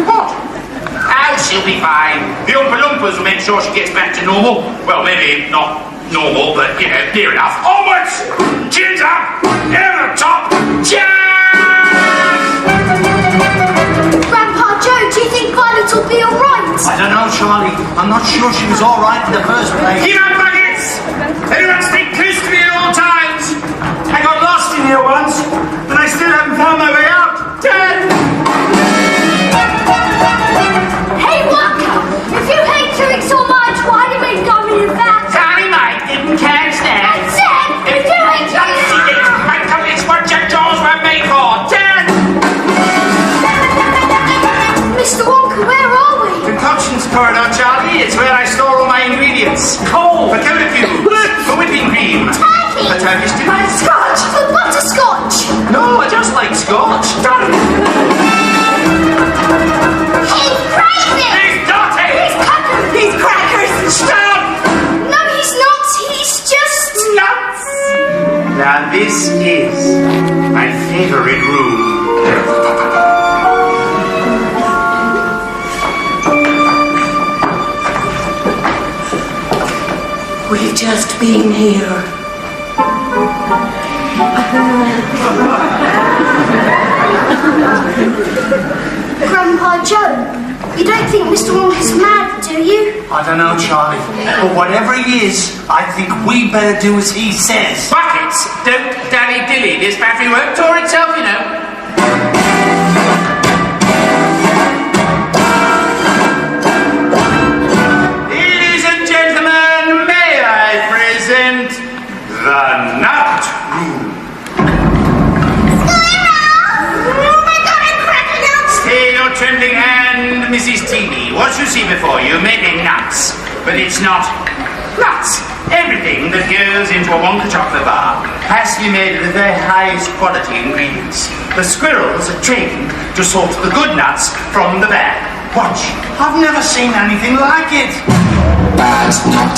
What? Oh, she'll be fine. The Oompa Loompas will make sure she gets back to normal. Well, maybe not normal, but, you know, near enough. Onwards! Chins up! Near the top! Grandpa Joe, do you think Violet will be alright? I don't know, Charlie. I'm not sure she was all right in the first place. Keep up, buckets! Everyone stay close to me at all times! I got lost in here once, and I still haven't found my way out. Dad! Hey, Wonka! If you hate chewing so much, why do you make gummy in that? Sorry, Mike, didn't catch that. I said, if you hate chewing so much... It's what your jaws were made for. Dad! Mr. Wonka, where are we? Concoctions corridor, Charlie. It's where I store all my ingredients. Coal. For cola cubes. For whipping cream. Turkey. For Turkish delight. Scotch. For butterscotch. No, I just like scotch. He's crazy. He's dirty. He's crackers. He's crackers. Stop. No, he's not. He's just... Nuts. Now this is my favorite room. We've just been here. Grandpa Joe, you don't think Mr. Wonka's mad, do you? I don't know, Charlie. But whatever he is, I think we better do as he says. Buckets, don't dilly-dilly. This battery won't tour itself, you know. Ladies and gentlemen, may I present the Nut Room. Oh my God, I'm cracking up! Stay your trembling hand, Mrs. TV. What you see before you may be nuts, but it's not nuts. Everything that goes into a Wonka chocolate bar has to be made of the very highest quality ingredients. The squirrels are trained to sort the good nuts from the bad. Watch. I've never seen anything like it. Bad nut.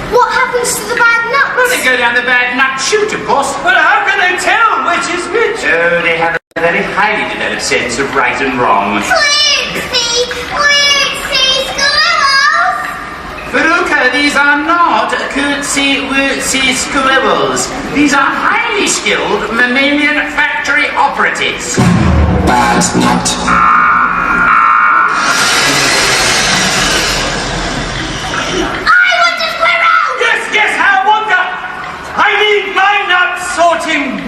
What happens to the bad nuts? Well, they go down the bad nut chute, of course. But how can they tell which is which? Oh, they have a very highly developed sense of right and wrong. Squirrels! Veruca, these are not cutesy-wootsy squirrels. These are highly skilled mammalian factory operatives. Bad nut. I want a squirrel! Yes, I want that. I need my nut sorting.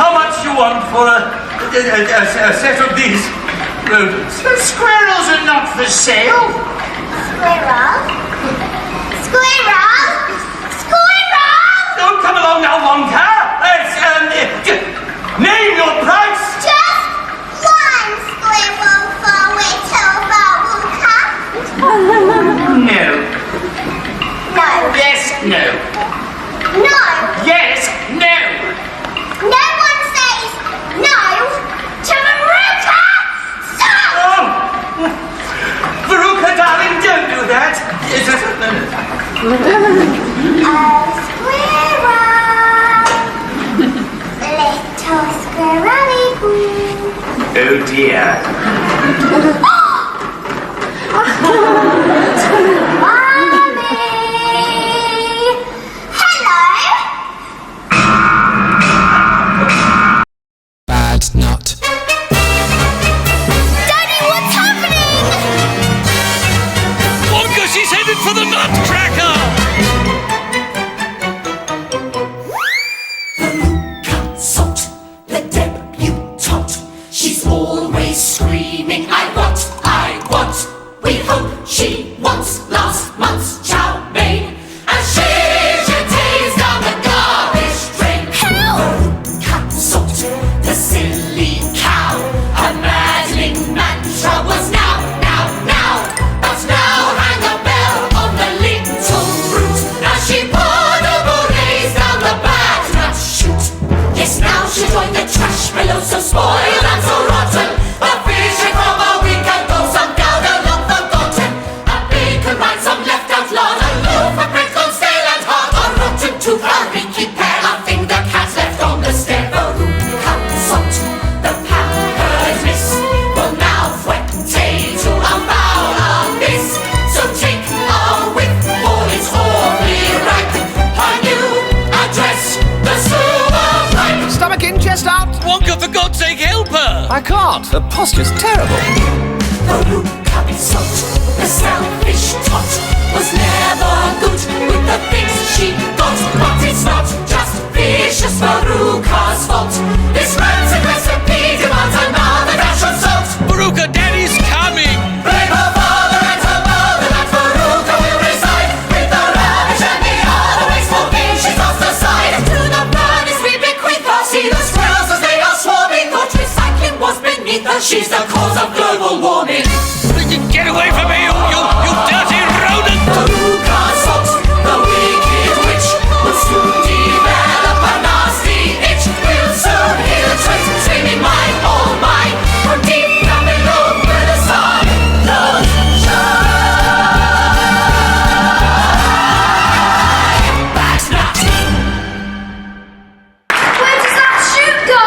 How much you want for a set of these rodents? The squirrels are not for sale. Squirrel? Squirrel? Squirrel! Don't come along now, Wonka. Name your price. Just one squirrel for Little Wonka. No. No. Yes, no. No. Yes, no. No one says no to Veruca! Stop! Oh. Veruca, darling, don't do that. Little squirrely boo. Oh dear. Bad nut. Daddy, what's happening? Wonka, she's headed for the Nutcracker! Consult the debutante. She's always screaming, I want. We hope she wants last month's chow mein. And she taste down the garbage drain. Consult the silly cow. Her maddening mantra was now. But now hang a bell on the little brute. Now she poured her berets down the bad nut chute. Yes, now she joined the trash below, so spoiled and so rotten. A fishing from a week ago, some powder long forgotten. A bacon rind, some left out lard, a loaf of bread gone stale and hard, a rotten tooth, a leaky pear, a thing the cat left on the stair. Consult the pampered miss will now wet to unbound on this. So take a whiff, for it's awfully ripe. Her new address, the sewer pipe. Stomach in, chest out. Wonka, for God's sake, help her! I can't. The posture's terrible. Veruca insult, the selfish tot, was never good with the things she got. But it's not just vicious Veruca's fault. This rancid recipe demands another dash of salt. Veruca, Daddy's coming! Blame her father and her mother that Veruca will reside with the rubbish and the other wasteful things she's tossed aside. To the furnace we bequeath her. See the squirrels as they are swarming. Thought recycling was beneath her. She's the cause of global warming. Get away from me, you dirty rodent! Veruca's fault, the wicked witch, will soon develop a nasty itch. We'll soon hear the trace screaming mine, all mine, from deep down below where the sun does shine. That's not. Where does that chute go?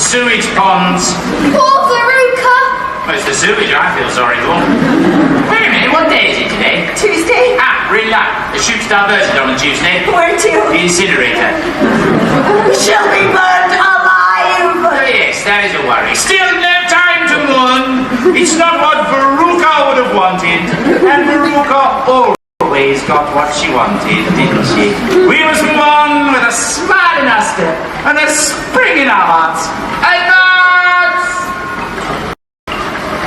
Sewage ponds. Poor Veruca. Well, it's the sewage I feel sorry for. Wait a minute, what day is it today? Tuesday? Ah, really luck. The chute's diverted on a Tuesday. Where to? The incinerator. She'll be burned alive! Oh, yes, that is a worry. Still no time to mourn. It's not what Veruca would have wanted. And Veruca always got what she wanted, didn't she? We must mourn with a smile in our step and a spring in our hearts. And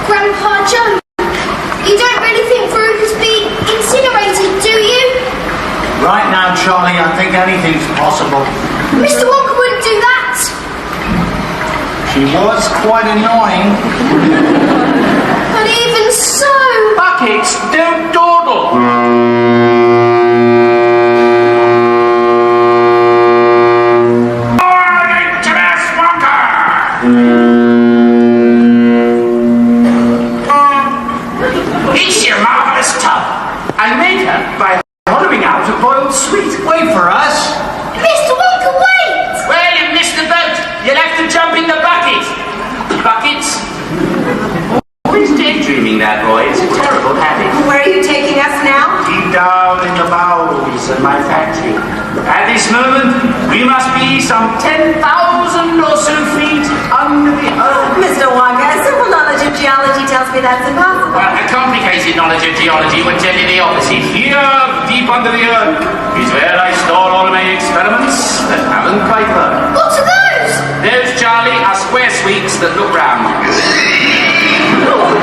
Grandpa Joe, you don't really think Veruca's being incinerated, do you? Right now, Charlie, I think anything's possible. Mr. Wonka wouldn't do that. She was quite annoying. But even so... Buckets, don't dawdle. It's your marvellous tub. I made her by hollowing out a boiled sweet. Wait for us. Mr. Wonka, wait! Well, you missed the boat. You'll have to jump in the bucket. Buckets? Always daydreaming, that boy. It's a terrible habit. Where are you taking us now? Deep down in the bowels of my factory. At this moment, we must be some 10,000 or so feet under the earth. Mr. Wonka, a simple knowledge of geology tells me that's impossible. Well, a complicated knowledge of geology would tell you the opposite. Here, deep under the earth, is where I store all my experiments that haven't quite worked. What are those? Those, Charlie, are square sweets that look round. Lord,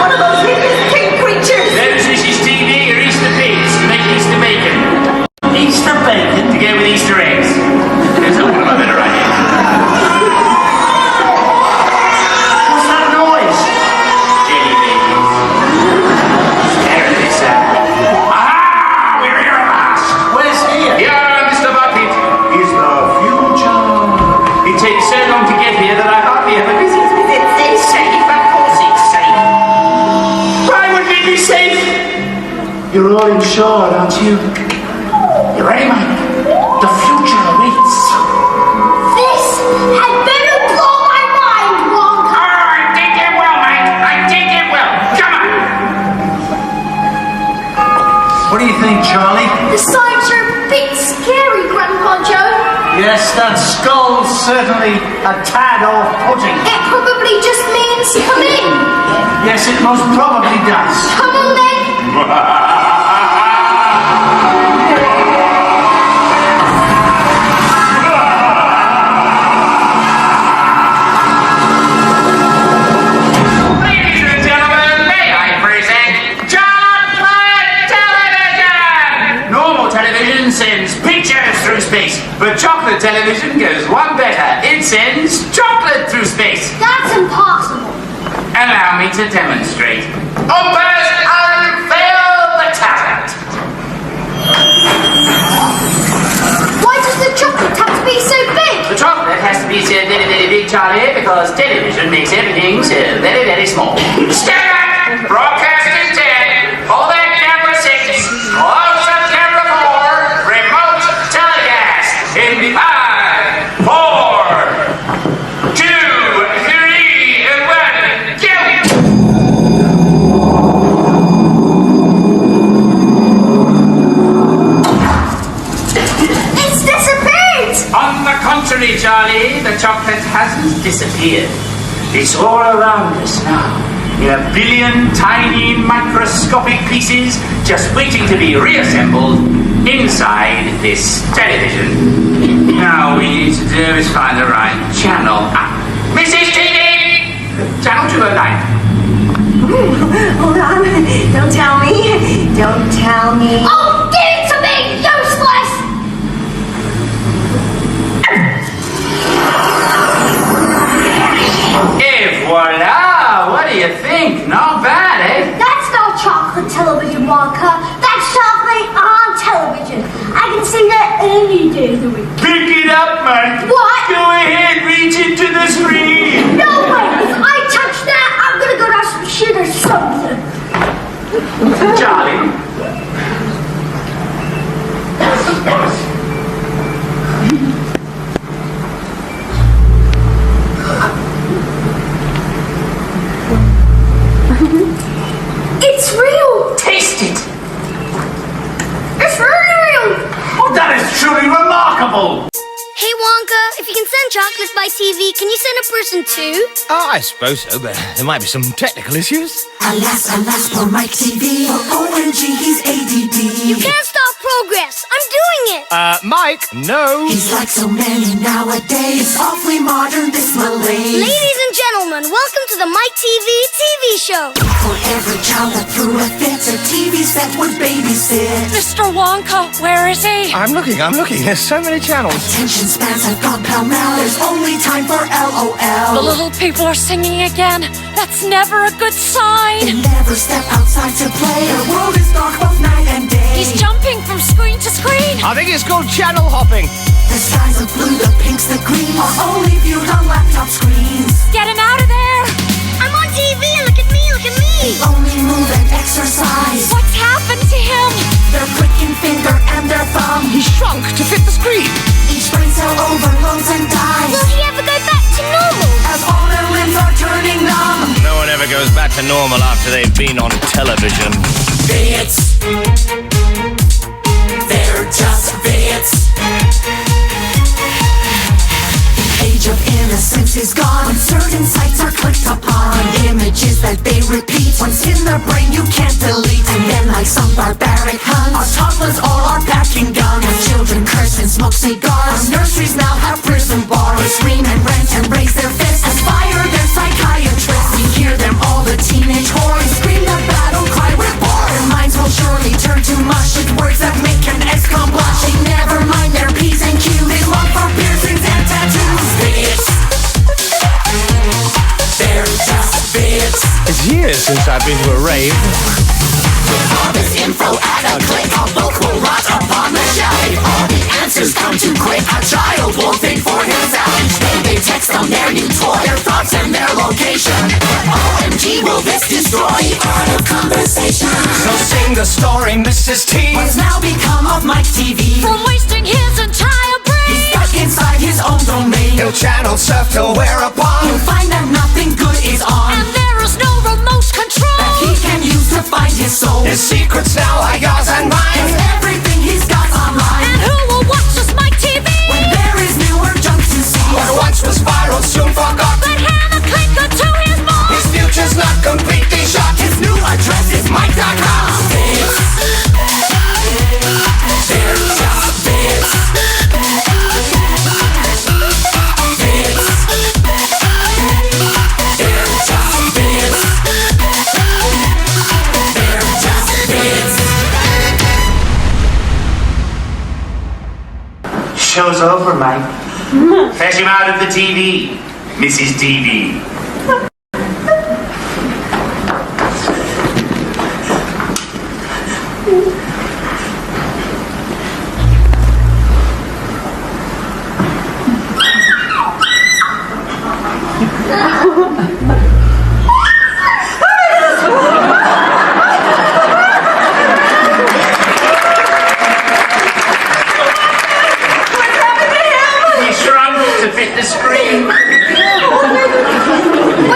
what are those hideous pink creatures? Those, Mrs. TV, are Easter pigs to make Easter bacon. Easter bacon? To go with Easter eggs. There's not one of a better idea. What's that noise? Jelly babies. Terribly sad. Aha! We're here at last. You're all insured, aren't you? You ready, Mike? The future awaits. This had better blow my mind, Wonka. I think it will, Mike. I think it will. Come on. What do you think, Charlie? The signs are a bit scary, Grandpa Joe. Yes, that skull's certainly a tad off-putting. It probably just means come in. Yes, it most probably does. Come on then. Ladies and gentlemen, may I present Chocolate Television! Normal television sends pictures through space, but chocolate television goes one better. It sends chocolate through space. That's impossible. Allow me to demonstrate. Opus, unveil the talent. Why does the chocolate have to be so big? The chocolate has to be so very, very big, Charlie, because television makes everything so very, very small. Stand back! Broadcast in 10. Hold that camera 6. Close up camera 4. Remote telecast in 5, 4, 2, 3, and 1. Go! It's disappeared. On the contrary, Charlie, the chocolate hasn't disappeared. It's all around us now, in a billion tiny microscopic pieces just waiting to be reassembled inside this television. Now all we need to do is find the right channel. Mrs. TV! Channel 209. Hold on. Don't tell me. Don't tell me. Oh, give it to me, useless! Et voila! What do you think? Not bad, eh? That's not chocolate television, Wonka. That's chocolate on television. I can see that any day of the week. Pick it up, Mike. What? Go ahead, reach into the screen. No way! If I touch that, I'm gonna go down some shit or something. Charlie. It's real! Taste it! It's real! Oh, that is truly remarkable! Hey Wonka, if you can send chocolates by TV, can you send a person too? Oh, I suppose so, but there might be some technical issues. Alas, alas, poor Mike TV. OMG, he's ADD. You can't stop progress. I'm doing it. Mike, no. He's like so many nowadays. Awfully modern, this malaise. Ladies and gentlemen, welcome to the Mike TV show. For every child that threw a fit, a TV set would babysit. Mr. Wonka, where is he? I'm looking. There's so many channels. Attention spans have gone pell-mell. There's only time for LOL. The little people are singing again. That's never a good sign. They never step outside to play. Their world is dark both night and day. He's jumping from screen to screen. I think it's called channel hopping. The skies of blue, the pinks, the greens are only viewed on laptop screens. Get him out of there. I'm on TV. Look at me. They only move and exercise. What's happened to him? Their clicking finger and their thumb. He shrunk to fit the screen. Each brain cell overloads and dies. Will he ever go back to normal? As all their limbs are turning numb. No one ever goes back to normal after they've been on television. Bits. They're just bits. Age of innocence is gone. When certain sites are clicked upon, images that they repeat. Once in the brain you can't delete. And then like some barbaric Huns, our toddlers all are packing guns. As children curse and smoke cigars, our nurseries now have prison bars. They scream and rant and raise their fists and fire their psychiatrists. We hear them all, the teenage whores scream the battle cry, we're born. Their minds will surely turn to mush with words that make an ex-con blush. They never mind their P's and Q's. They long for piercings and tattoos. Bits. They're just bits. It's years since I've been to a rave. With all this info at a click, a book will rot upon the shelf. If all the answers come too quick, a child won't think for himself. Each day they text on their new toy, their thoughts and their location. But OMG, T, will this destroy the art of conversation? So sing the story, Mrs. T. What's now become of Mike TV? From wasting his entire brain, He's stuck inside his own domain. He'll channel surf till whereupon You'll find that nothing good is on, and there is no remote control that he can use to find his soul. his secrets now are yours and mine. Everything he's got online. And who will watch this Mike TV? When there is newer junk to see. What once was viral soon forgot. But have a clicker to his mom. His future's not completely shot. His new address is Mike.com. They're just bits. Show's over, Mike. Fetch him out of the TV, Mrs. TV. He shrunk to fit the screen. Will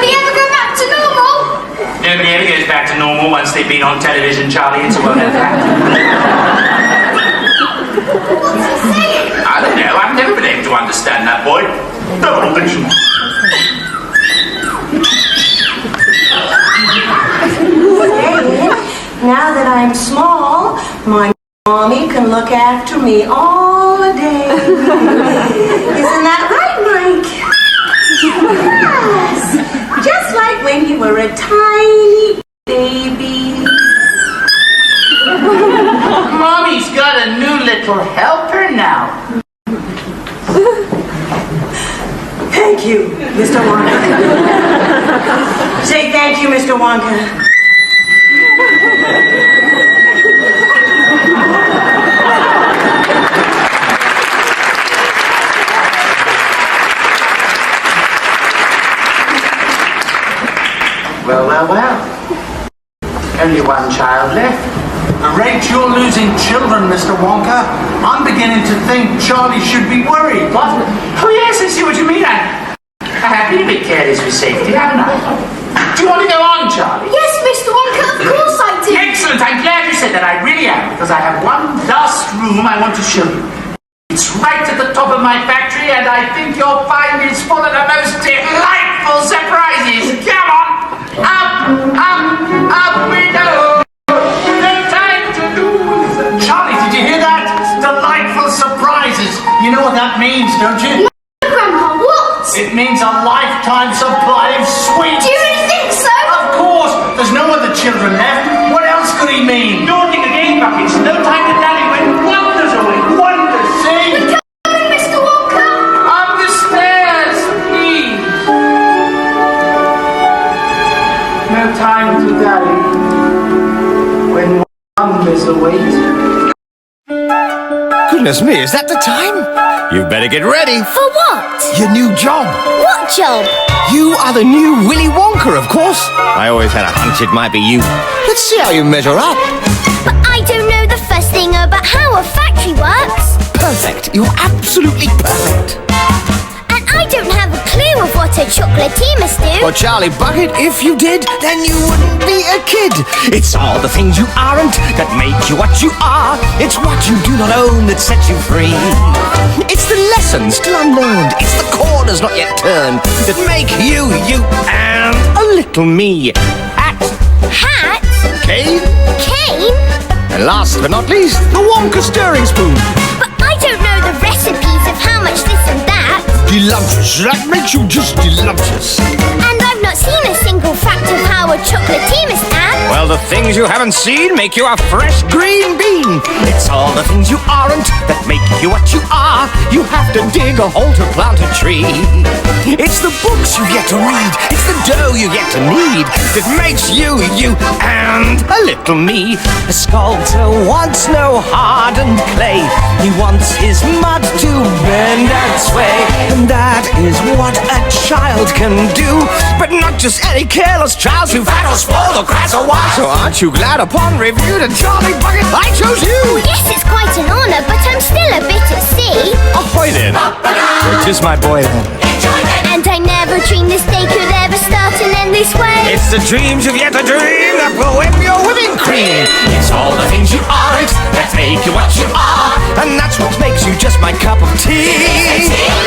he ever go back to normal? Nobody ever goes back to normal once they've been on television, Charlie. It's a well-known fact. What's he saying? I don't know. I've never been able to understand that boy. Double diction. Now that I'm small, my mommy can look after me all day. Isn't that right, Mike? Yes. Just like when you were a tiny baby. Mommy's got a new little helper now. Thank you, Mr. Wonka. Say thank you, Mr. Wonka. Well. Only one child left. The rate you're losing children, Mr. Wonka, I'm beginning to think Charlie should be worried. What? Oh, yes, I see what you mean. I have been a bit careless with safety, haven't I? Do you want to go on, Charlie? Yes, Mr. Wonka, of course I do. Excellent. I'm glad you said that. I really am, because I have one last room I want to show you. It's right at the top of my factory, and I think you'll find it's full of the most delightful surprises. Come on! Up we go! No time to lose! Charlie, did you hear that? Delightful surprises. You know what that means, don't you? No, Grandpa, what? It means a lifetime supply of sweets. Do you really think so? Of course. There's no other children left. What else could he mean? Don't think again, Buckets. No time to dally when wonders away. Wonders, see? Mr. Wonka! Up the stairs, please. No time to dally when wonders await. Goodness me, is that the time? You better get ready. For what? Your new job. What job? You are the new Willy Wonka, of course. I always had a hunch it might be you. Let's see how you measure up. But I don't know the first thing about how a factory works. Perfect. You're absolutely perfect. And I don't have a clue of what a chocolatey must do. Well, Charlie Bucket, if you did, then you wouldn't be a kid. It's all the things you aren't that make you what you are. It's what you do not own that sets you free. It's the lessons still unlearned. It's the corners not yet turned that make you, and a little me. Hat. Cane. And last but not least, the Wonka stirring spoon. But I don't know the recipes of how much this and that. Delumptious. That makes you just delumptious. And I've not seen a single fact of how a chocolatey must act. Well, the things you haven't seen make you a fresh green bean. It's all the things you aren't that make you what you are. You have to dig a hole to plant a tree. It's the books you've yet to read. It's the dough you've yet to knead that makes you, and a little me. A sculptor wants no hardened clay. He wants his mud to bend and sway, and that is what a child can do. But not just any careless child, too fat or spoiled or crass or wise. So aren't you glad upon review that Charlie Bucket, I chose you? Oh, yes, it's quite an honour, but I'm still a bit at sea. Ahoy then! Just my boy then. And I never dreamed this day could ever start and end this way. It's the dreams you've yet to dream that will whip your whipping cream. It's all the things you aren't that make you what you are, and that's what makes you just my cup of tea.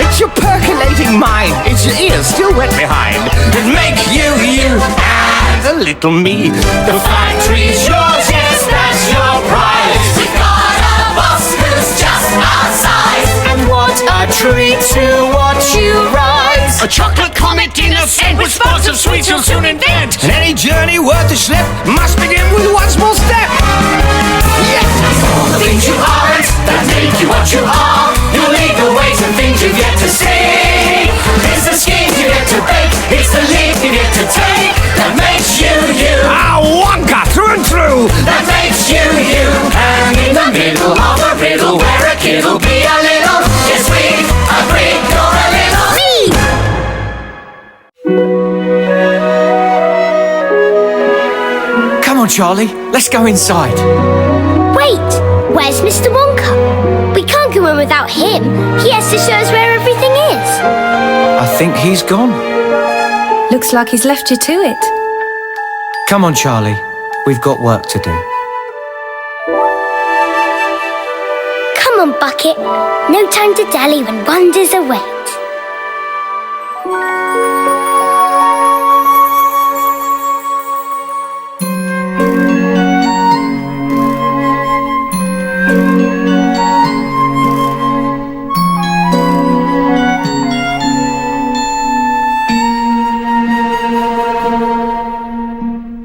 It's your percolating mind, it's your ears still wet behind that make you you and a little me. The factory's yours, yes, that's your prize. We've got a boss who's just our size, and what a treat to watch you rise. A chocolate comic dinner set with spots of sweets you'll soon invent. And any journey worth a slip must begin with one small step. Yes, all the things you aren't that make you what you are. Your legal ways and things you've yet to see. It's the schemes you get to break, it's the leap you get to take that makes you you. Ah, Wonka through and through. That makes you you. And in the middle of a riddle where a kid'll be a little, yes we agree, you're a little me. Come on, Charlie, let's go inside. Wait, where's Mr. Wonka? We can't go in without him. He has to show us where everything is. I think he's gone. Looks like he's left you to it. Come on, Charlie, we've got work to do. Come on, Bucket. No time to dally when wonders await.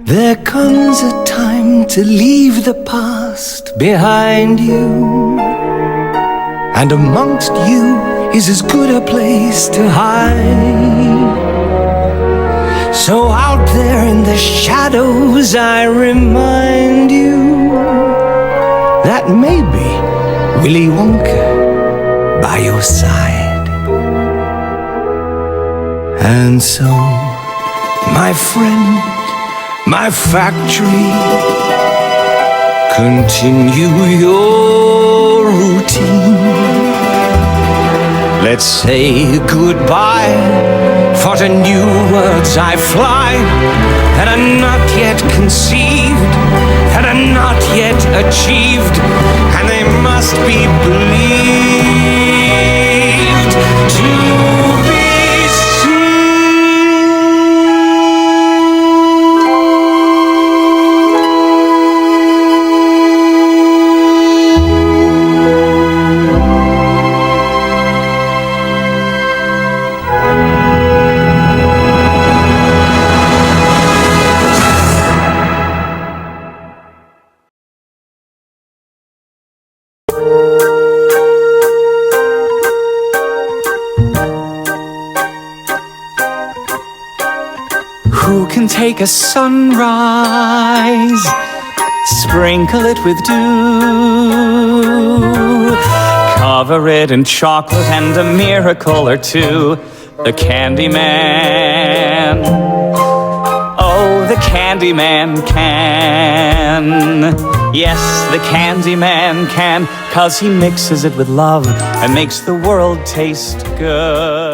There comes a time to leave the past behind you, and amongst you is as good a place to hide. So out there in the shadows I remind you that maybe Willy Wonka by your side. And so, my friend, my factory, continue your routine. Let's say goodbye, for to new words I fly that are not yet conceived, that are not yet achieved, and they must be believed to be seen. Who can take a sunrise, sprinkle it with dew, cover it in chocolate and a miracle or two? The Candyman. Oh, the Candyman can. Yes, the Candyman can, 'cause he mixes it with love and makes the world taste good.